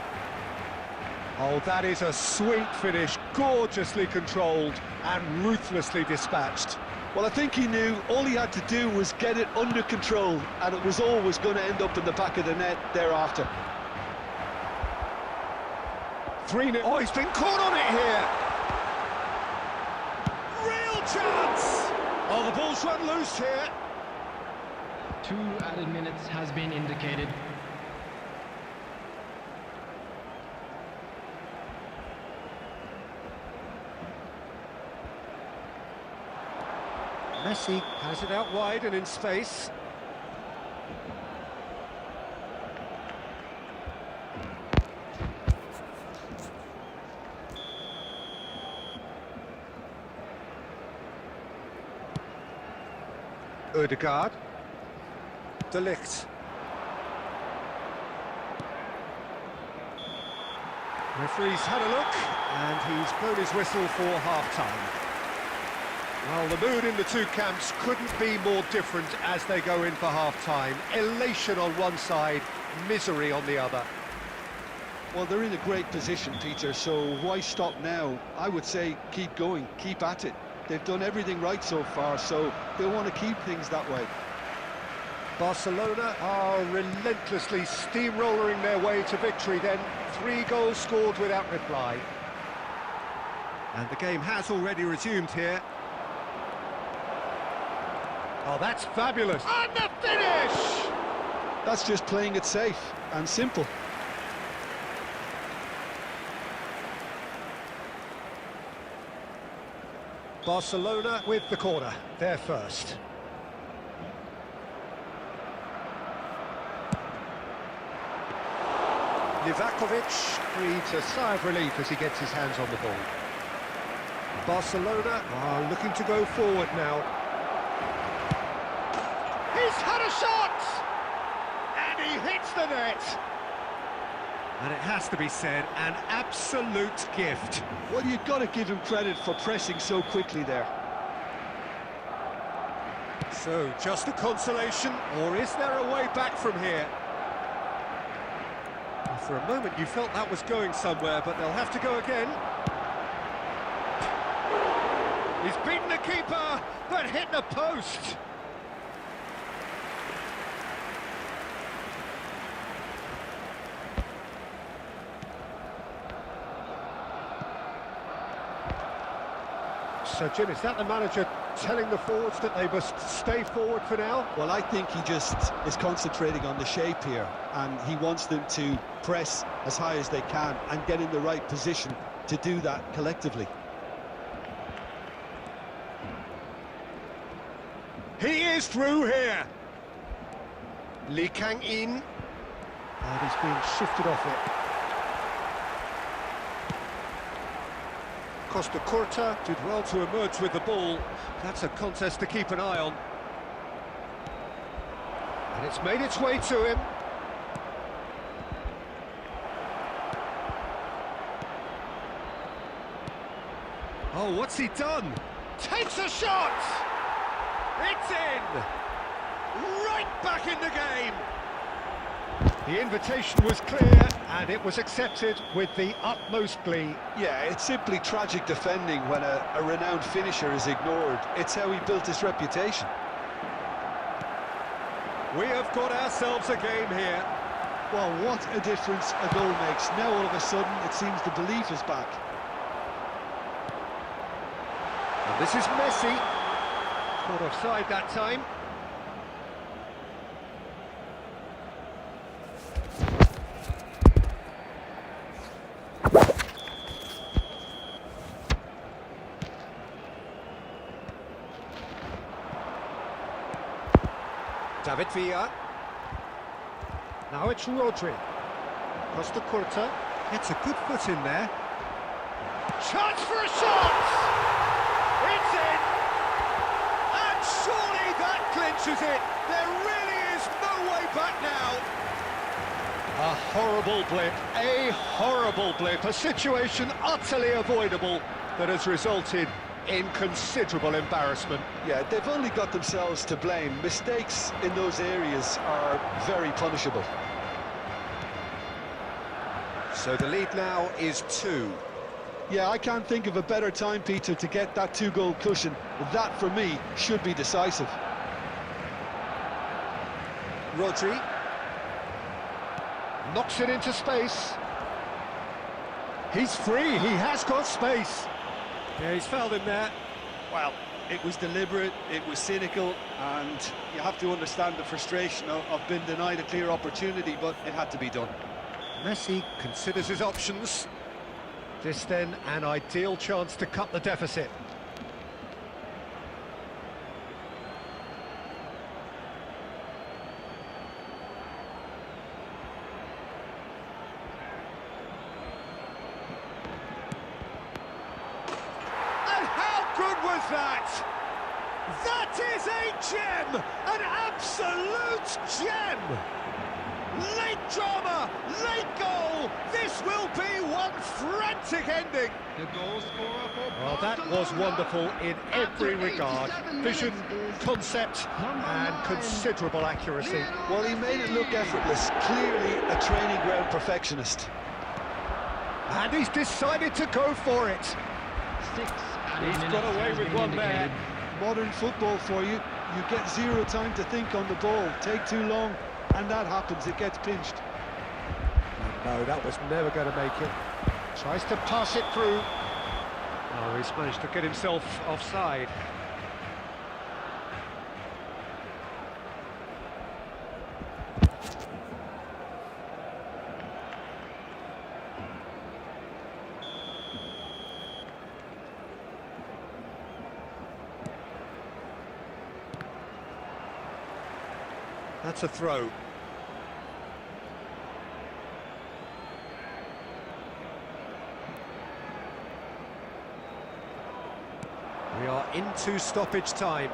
Oh, that is a sweet finish, gorgeously controlled and ruthlessly dispatched. Well, I think he knew all he had to do was get it under control, and it was always going to end up in the back of the net thereafter. 3-0. Oh, he's been caught on it here. Real chance! Oh, the ball's run loose here. 2 added minutes has been indicated. Messi has it out wide and in space. Ødegaard. De Ligt. Referee's had a look, and he's blown his whistle for half-time. Well, the mood in the two camps couldn't be more different as they go in for half-time. Elation on one side, misery on the other. Well, they're in a great position, Peter, so why stop now? I would say keep going, keep at it. They've done everything right so far, so they'll want to keep things that way. Barcelona are relentlessly steamrolling their way to victory then. 3 goals scored without reply. And the game has already resumed here. Oh, that's fabulous. And the finish! That's just playing it safe and simple. Barcelona with the corner, they're first. Livakovic breathes a sigh of relief as he gets his hands on the ball. Barcelona are looking to go forward now. He's had a shot! And he hits the net! And it has to be said, an absolute gift. Well, you've got to give him credit for pressing so quickly there. So, just a consolation, or is there a way back from here? Well, for a moment you felt that was going somewhere, but they'll have to go again. He's beaten the keeper, but hit the post. So, Jim, is that the manager telling the forwards that they must stay forward for now? Well, I think he just is concentrating on the shape here, and he wants them to press as high as they can and get in the right position to do that collectively. He is through here. Lee Kang-in. And he's being shifted off it. Costa Curta did well to emerge with the ball. That's a contest to keep an eye on. And it's made its way to him. Oh, what's he done? Takes a shot! It's in! Right back in the game! The invitation was clear, and it was accepted with the utmost glee. Yeah, it's simply tragic defending when a renowned finisher is ignored. It's how he built his reputation. We have got ourselves a game here. Well, what a difference a goal makes. Now all of a sudden it seems the belief is back. And this is Messi. Caught offside that time. David Villa. Now it's Rodri. Costa Curta gets a good foot in there. Chance for a shot! It's in! And surely that clinches it! There really is no way back now! A horrible blip, a situation utterly avoidable that has resulted in considerable embarrassment. Yeah, they've only got themselves to blame. Mistakes in those areas are very punishable. So the lead now is 2. Yeah, I can't think of a better time, Peter, to get that 2-goal cushion. That, for me, should be decisive. Rodri knocks it into space. He's free, he has got space. Yeah, he's fouled him there. Well, it was deliberate, it was cynical, and you have to understand the frustration of being denied a clear opportunity, but it had to be done. Messi considers his options. This then an ideal chance to cut the deficit. was that? That is a gem! An absolute gem! Late drama, late goal! This will be one frantic ending! The goal scorer for Well, that was Barcelona. wonderful in every After regard. 87 Vision, minutes is concept, number and 9. considerable accuracy. Well, he made it look effortless. Clearly a training ground perfectionist. And he's decided to go for it. 6 He's got away with one there. Modern football for you. You get zero time to think on the ball. Take too long, and that happens. It gets pinched. No, that was never going to make it. Tries to pass it through. Oh, he's managed to get himself offside. That's a throw. We are into stoppage time.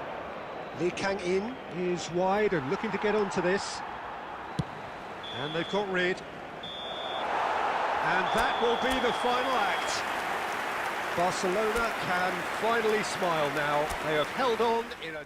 Lee Kang-in is wide and looking to get onto this. And they've got rid. And that will be the final act. Barcelona can finally smile now. They have held on in a...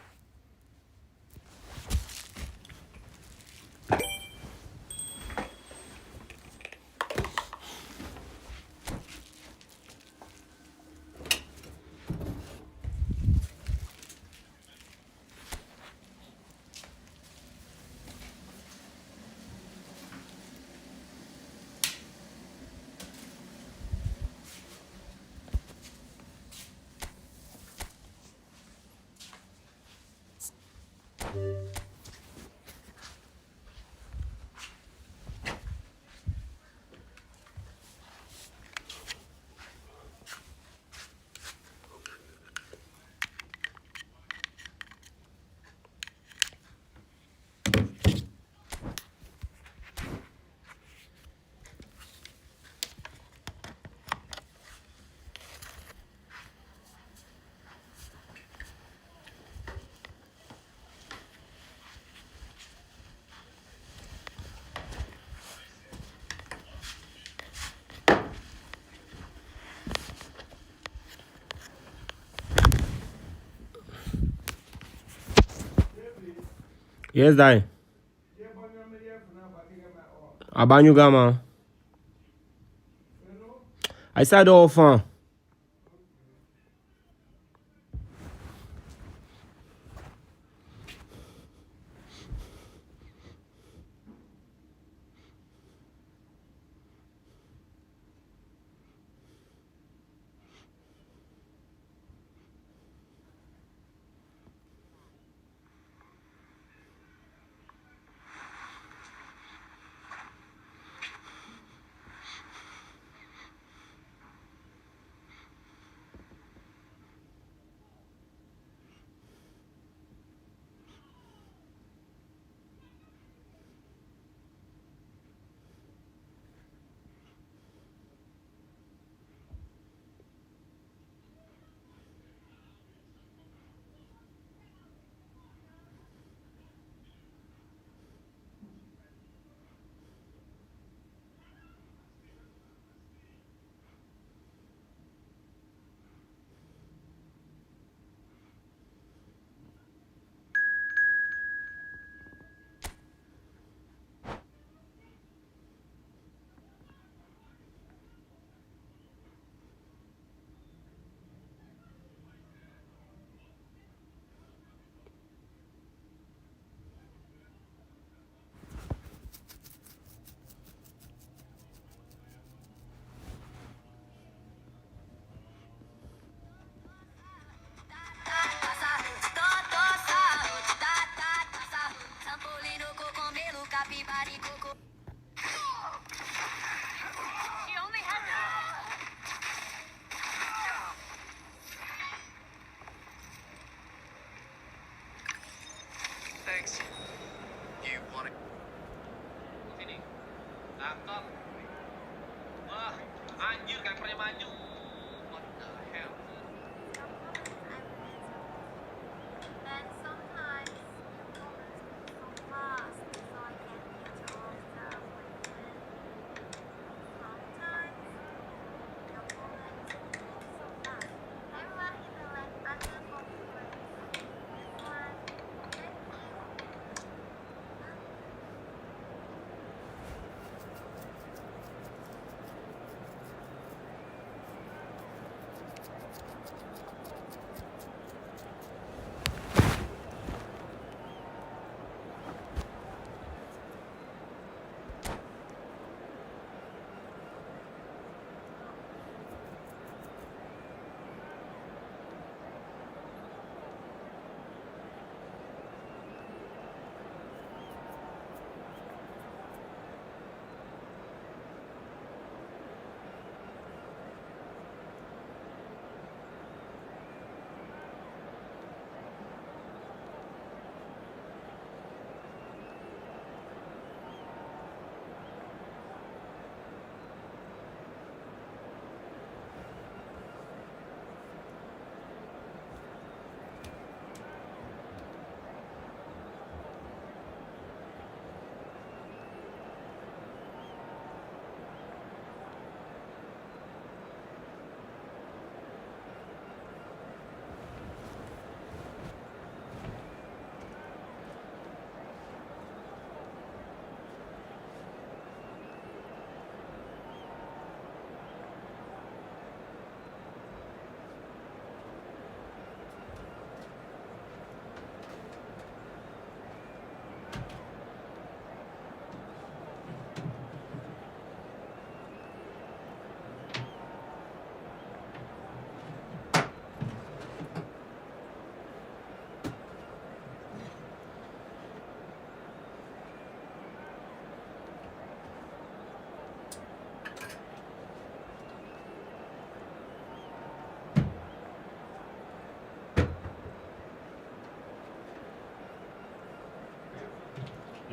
Yes, Dai. Abanyu Gama. I said off. Thanks. You want it? Sini. Tangkap. Wah, anjir, kampernya maju. What the hell?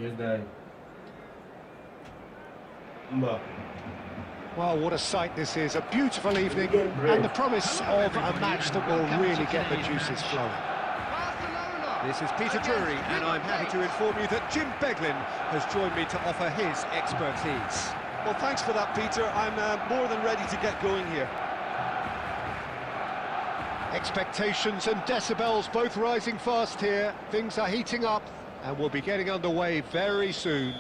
Yes, Dad. Mba. Well, what a sight this is. A beautiful evening and the promise of a match that will really get the juices flowing. This is Peter Drury, and I'm happy to inform you that Jim Beglin has joined me to offer his expertise. Well, thanks for that, Peter. I'm more than ready to get going here. Expectations and decibels both rising fast here. Things are heating up and we'll be getting underway very soon.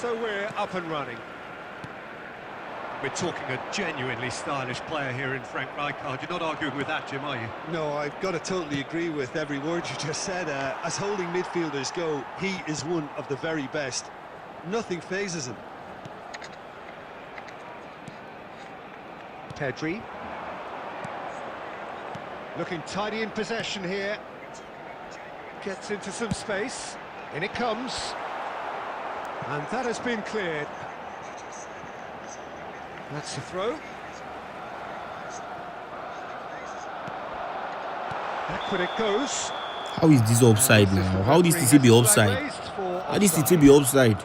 So we're up and running. We're talking a genuinely stylish player here in Frank Rijkaard. You're not arguing with that, Jim, are you? No, I've got to totally agree with every word you just said. As holding midfielders go, he is one of the very best. Nothing phases him. Pedri. Looking tidy in possession here. Gets into some space. In it comes. And that has been cleared. That's the throw. Back when it goes. How is this offside now? How this TT be offside? How this TT be offside?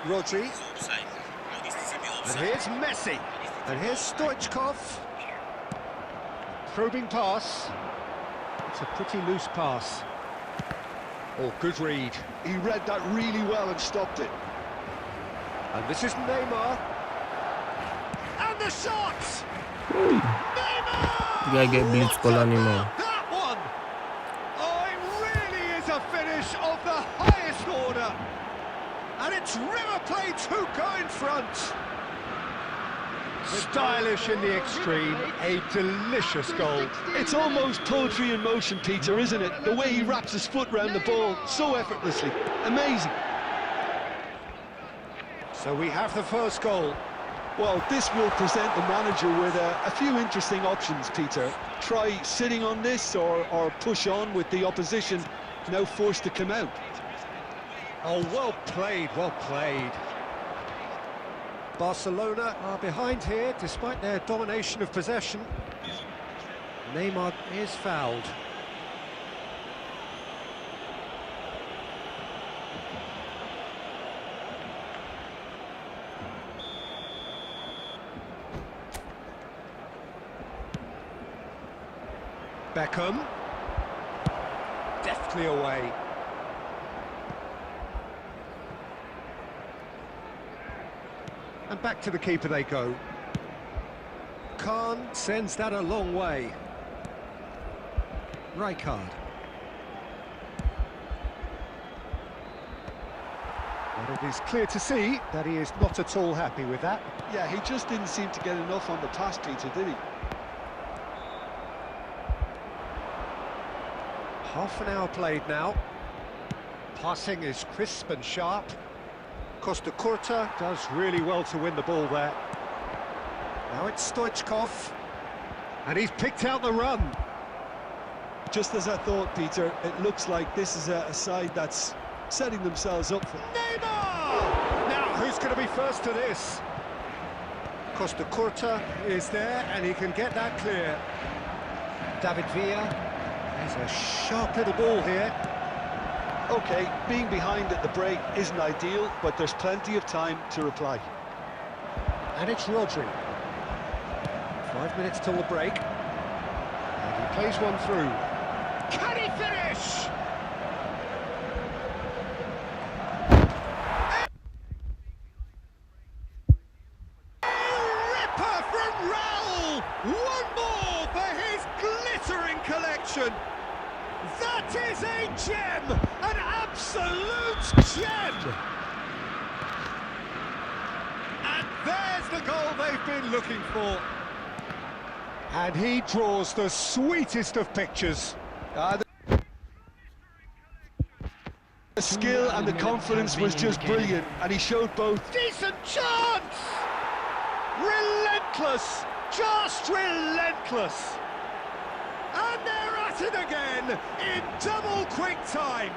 Rodri. And here's Messi. And here's Stoichkov. Probing pass. It's a pretty loose pass. Oh, good read. He read that really well and stopped it. And this is Neymar. And the shot! Neymar! You gotta get blitz call anymore. That one! Oh, it really is a finish of the highest order. And it's River Plate who go in front. Stylish in the extreme, a delicious goal. It's almost poetry in motion, Peter, isn't it? The way he wraps his foot round the ball so effortlessly. Amazing. So we have the first goal. Well, this will present the manager with a few interesting options, Peter. Try sitting on this or push on with the opposition now forced to come out. Oh, well played, well played. Barcelona are behind here, despite their domination of possession. Neymar is fouled. Beckham. Deftly away. And back to the keeper they go. Khan sends that a long way. Rijkaard. But it is clear to see that he is not at all happy with that. Yeah, he just didn't seem to get enough on the pass, Peter, did he? Half an hour played now. Passing is crisp and sharp. Costa Curta does really well to win the ball there. Now it's Stoichkov. And he's picked out the run. Just as I thought, Peter, it looks like this is a side that's setting themselves up for... Neymar! Now, who's going to be first to this? Costa Curta is there, and he can get that clear. David Villa. There's a sharp little ball here. OK, being behind at the break isn't ideal, but there's plenty of time to reply. And it's Rodri. 5 minutes till the break. And he plays one through. Can he finish? Ripper from Raul! One more for his glittering collection. That is a gem! An absolute gem! And there's the goal they've been looking for. And he draws the sweetest of pictures. The skill and the confidence was just brilliant, and he showed both. Decent chance! Relentless! Just relentless! And they're at it again in double quick time.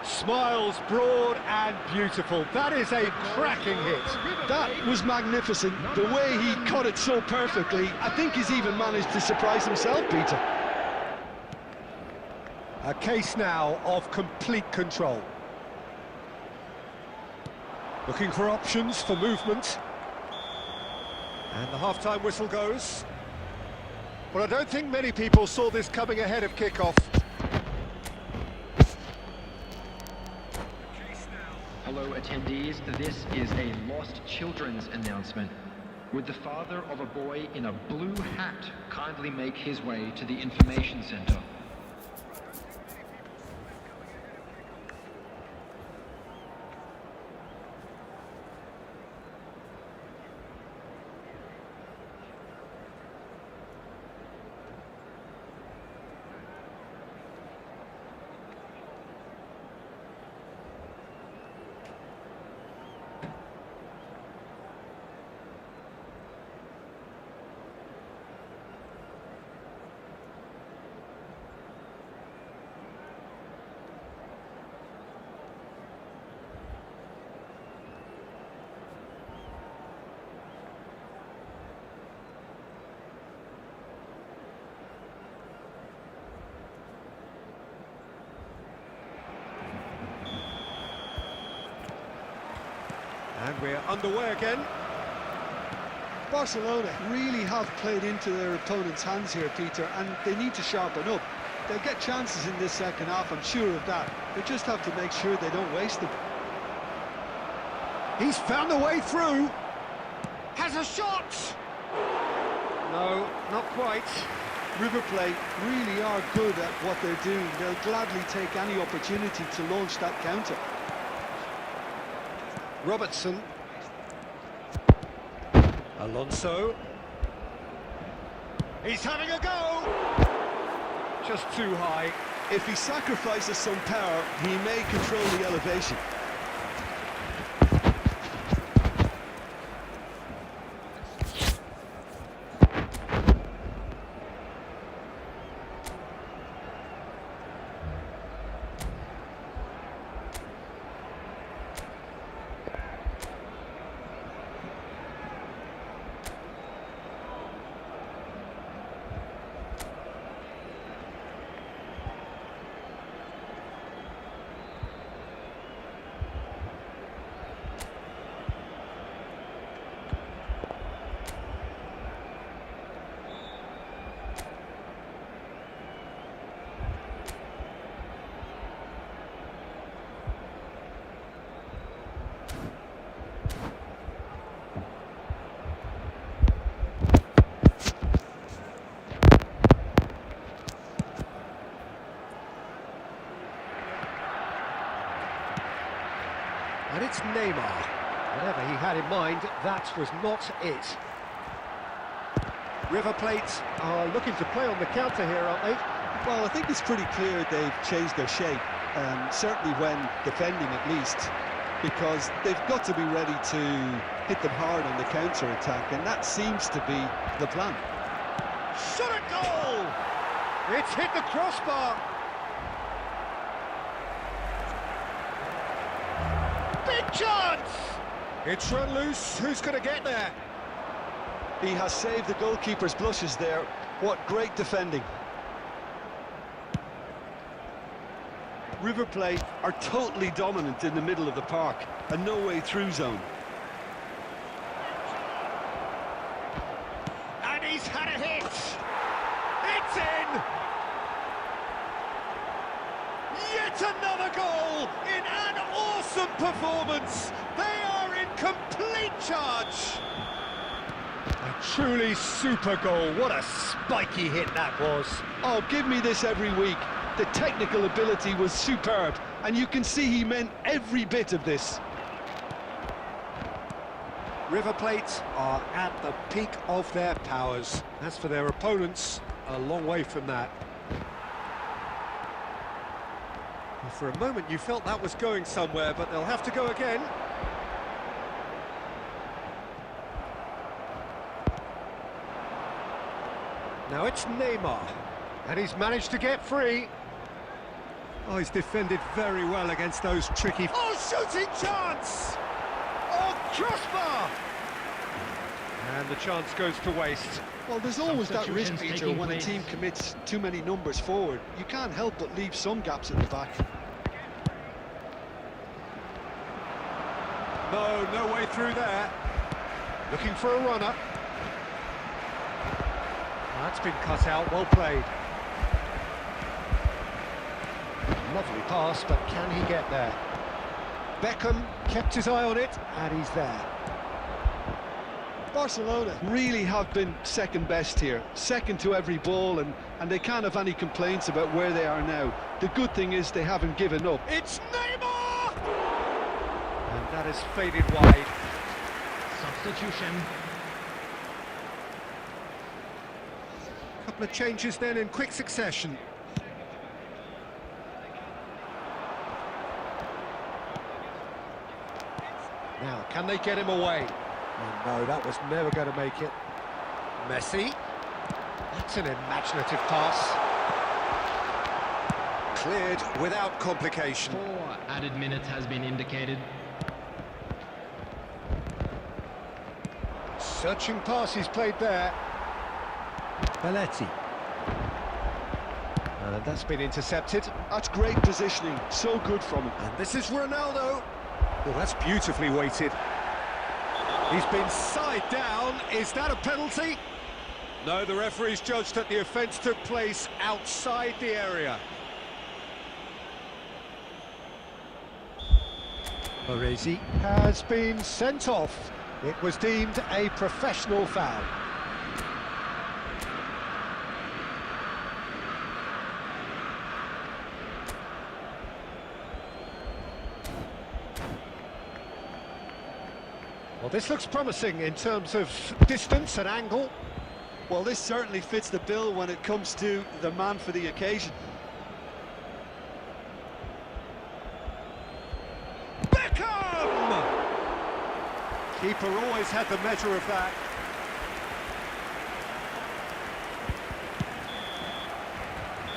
Smiles broad and beautiful. That is a cracking hit. That was magnificent. The way he cut it so perfectly. I think he's even managed to surprise himself, Peter. A case now of complete control. Looking for options for movement. And the half-time whistle goes. Well, I don't think many people saw this coming ahead of kick-off. Hello attendees, this is a lost children's announcement. Would the father of a boy in a blue hat kindly make his way to the information centre? And we're underway again. Barcelona really have played into their opponent's hands here, Peter, and they need to sharpen up. They'll get chances in this second half, I'm sure of that. They just have to make sure they don't waste them. He's found a way through. Has a shot! No, not quite. River Plate really are good at what they're doing. They'll gladly take any opportunity to launch that counter. Robertson. Alonso. He's having a go! Just too high. If he sacrifices some power, he may control the elevation. And it's Neymar. Whatever he had in mind, that was not it. River Plate are looking to play on the counter here, aren't they? Well, I think it's pretty clear they've changed their shape, certainly when defending at least, because they've got to be ready to hit them hard on the counter-attack, and that seems to be the plan. Shot a goal! It's hit the crossbar. Big chance! It's run loose. Who's going to get there? He has saved the goalkeeper's blushes there. What great defending. River Plate are totally dominant in the middle of the park, a no-way through zone. And he's had a hit! It's in! Yet another goal in an awesome performance! They are in complete charge! A truly super goal. What a spiky hit that was. Oh, give me this every week. The technical ability was superb, and you can see he meant every bit of this. River Plate are at the peak of their powers. As for their opponents, a long way from that. Well, for a moment you felt that was going somewhere, but they'll have to go again. Now it's Neymar, and he's managed to get free. Oh, he's defended very well against those tricky... Oh, shooting chance! Oh, crossbar! And the chance goes to waste. Well, there's always that risk, Substitutions Peter, taking when a place. team commits too many numbers forward. You can't help but leave some gaps at the back. No way through there. Looking for a runner. That's been cut out, well played. Lovely pass, but can he get there? Beckham kept his eye on it, and he's there. Barcelona really have been second best here, second to every ball, and they can't have any complaints about where they are now. The good thing is they haven't given up. It's Neymar! And that is faded wide. Substitution. Couple of changes then in quick succession. Now, can they get him away? Oh, no, that was never going to make it. Messi. That's an imaginative pass. Cleared without complication. 4 added minutes has been indicated. Searching pass he's played there. Belletti. And that's been intercepted. That's great positioning, so good from him. And this is Ronaldo. Oh, that's beautifully weighted. He's been side down. Is that a penalty? No, the referee's judged that the offence took place outside the area. Baresi has been sent off. It was deemed a professional foul. Well, this looks promising in terms of distance and angle. Well, this certainly fits the bill when it comes to the man for the occasion. Beckham! Keeper always had the measure of that.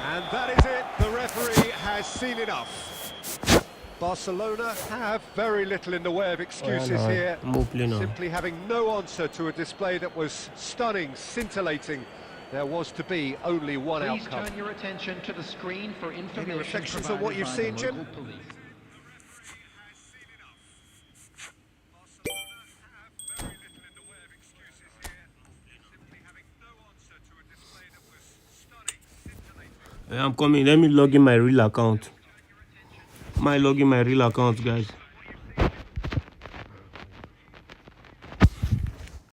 And that is it. The referee has seen enough. Barcelona have very little in the way of excuses here, simply having no answer to a display that was stunning, scintillating. There was to be only one Please outcome. turn your attention to the screen for information reflections on what provided you've by seen, the Jim? local police. I'm coming. Let me log in my real account. Log in my real account, guys.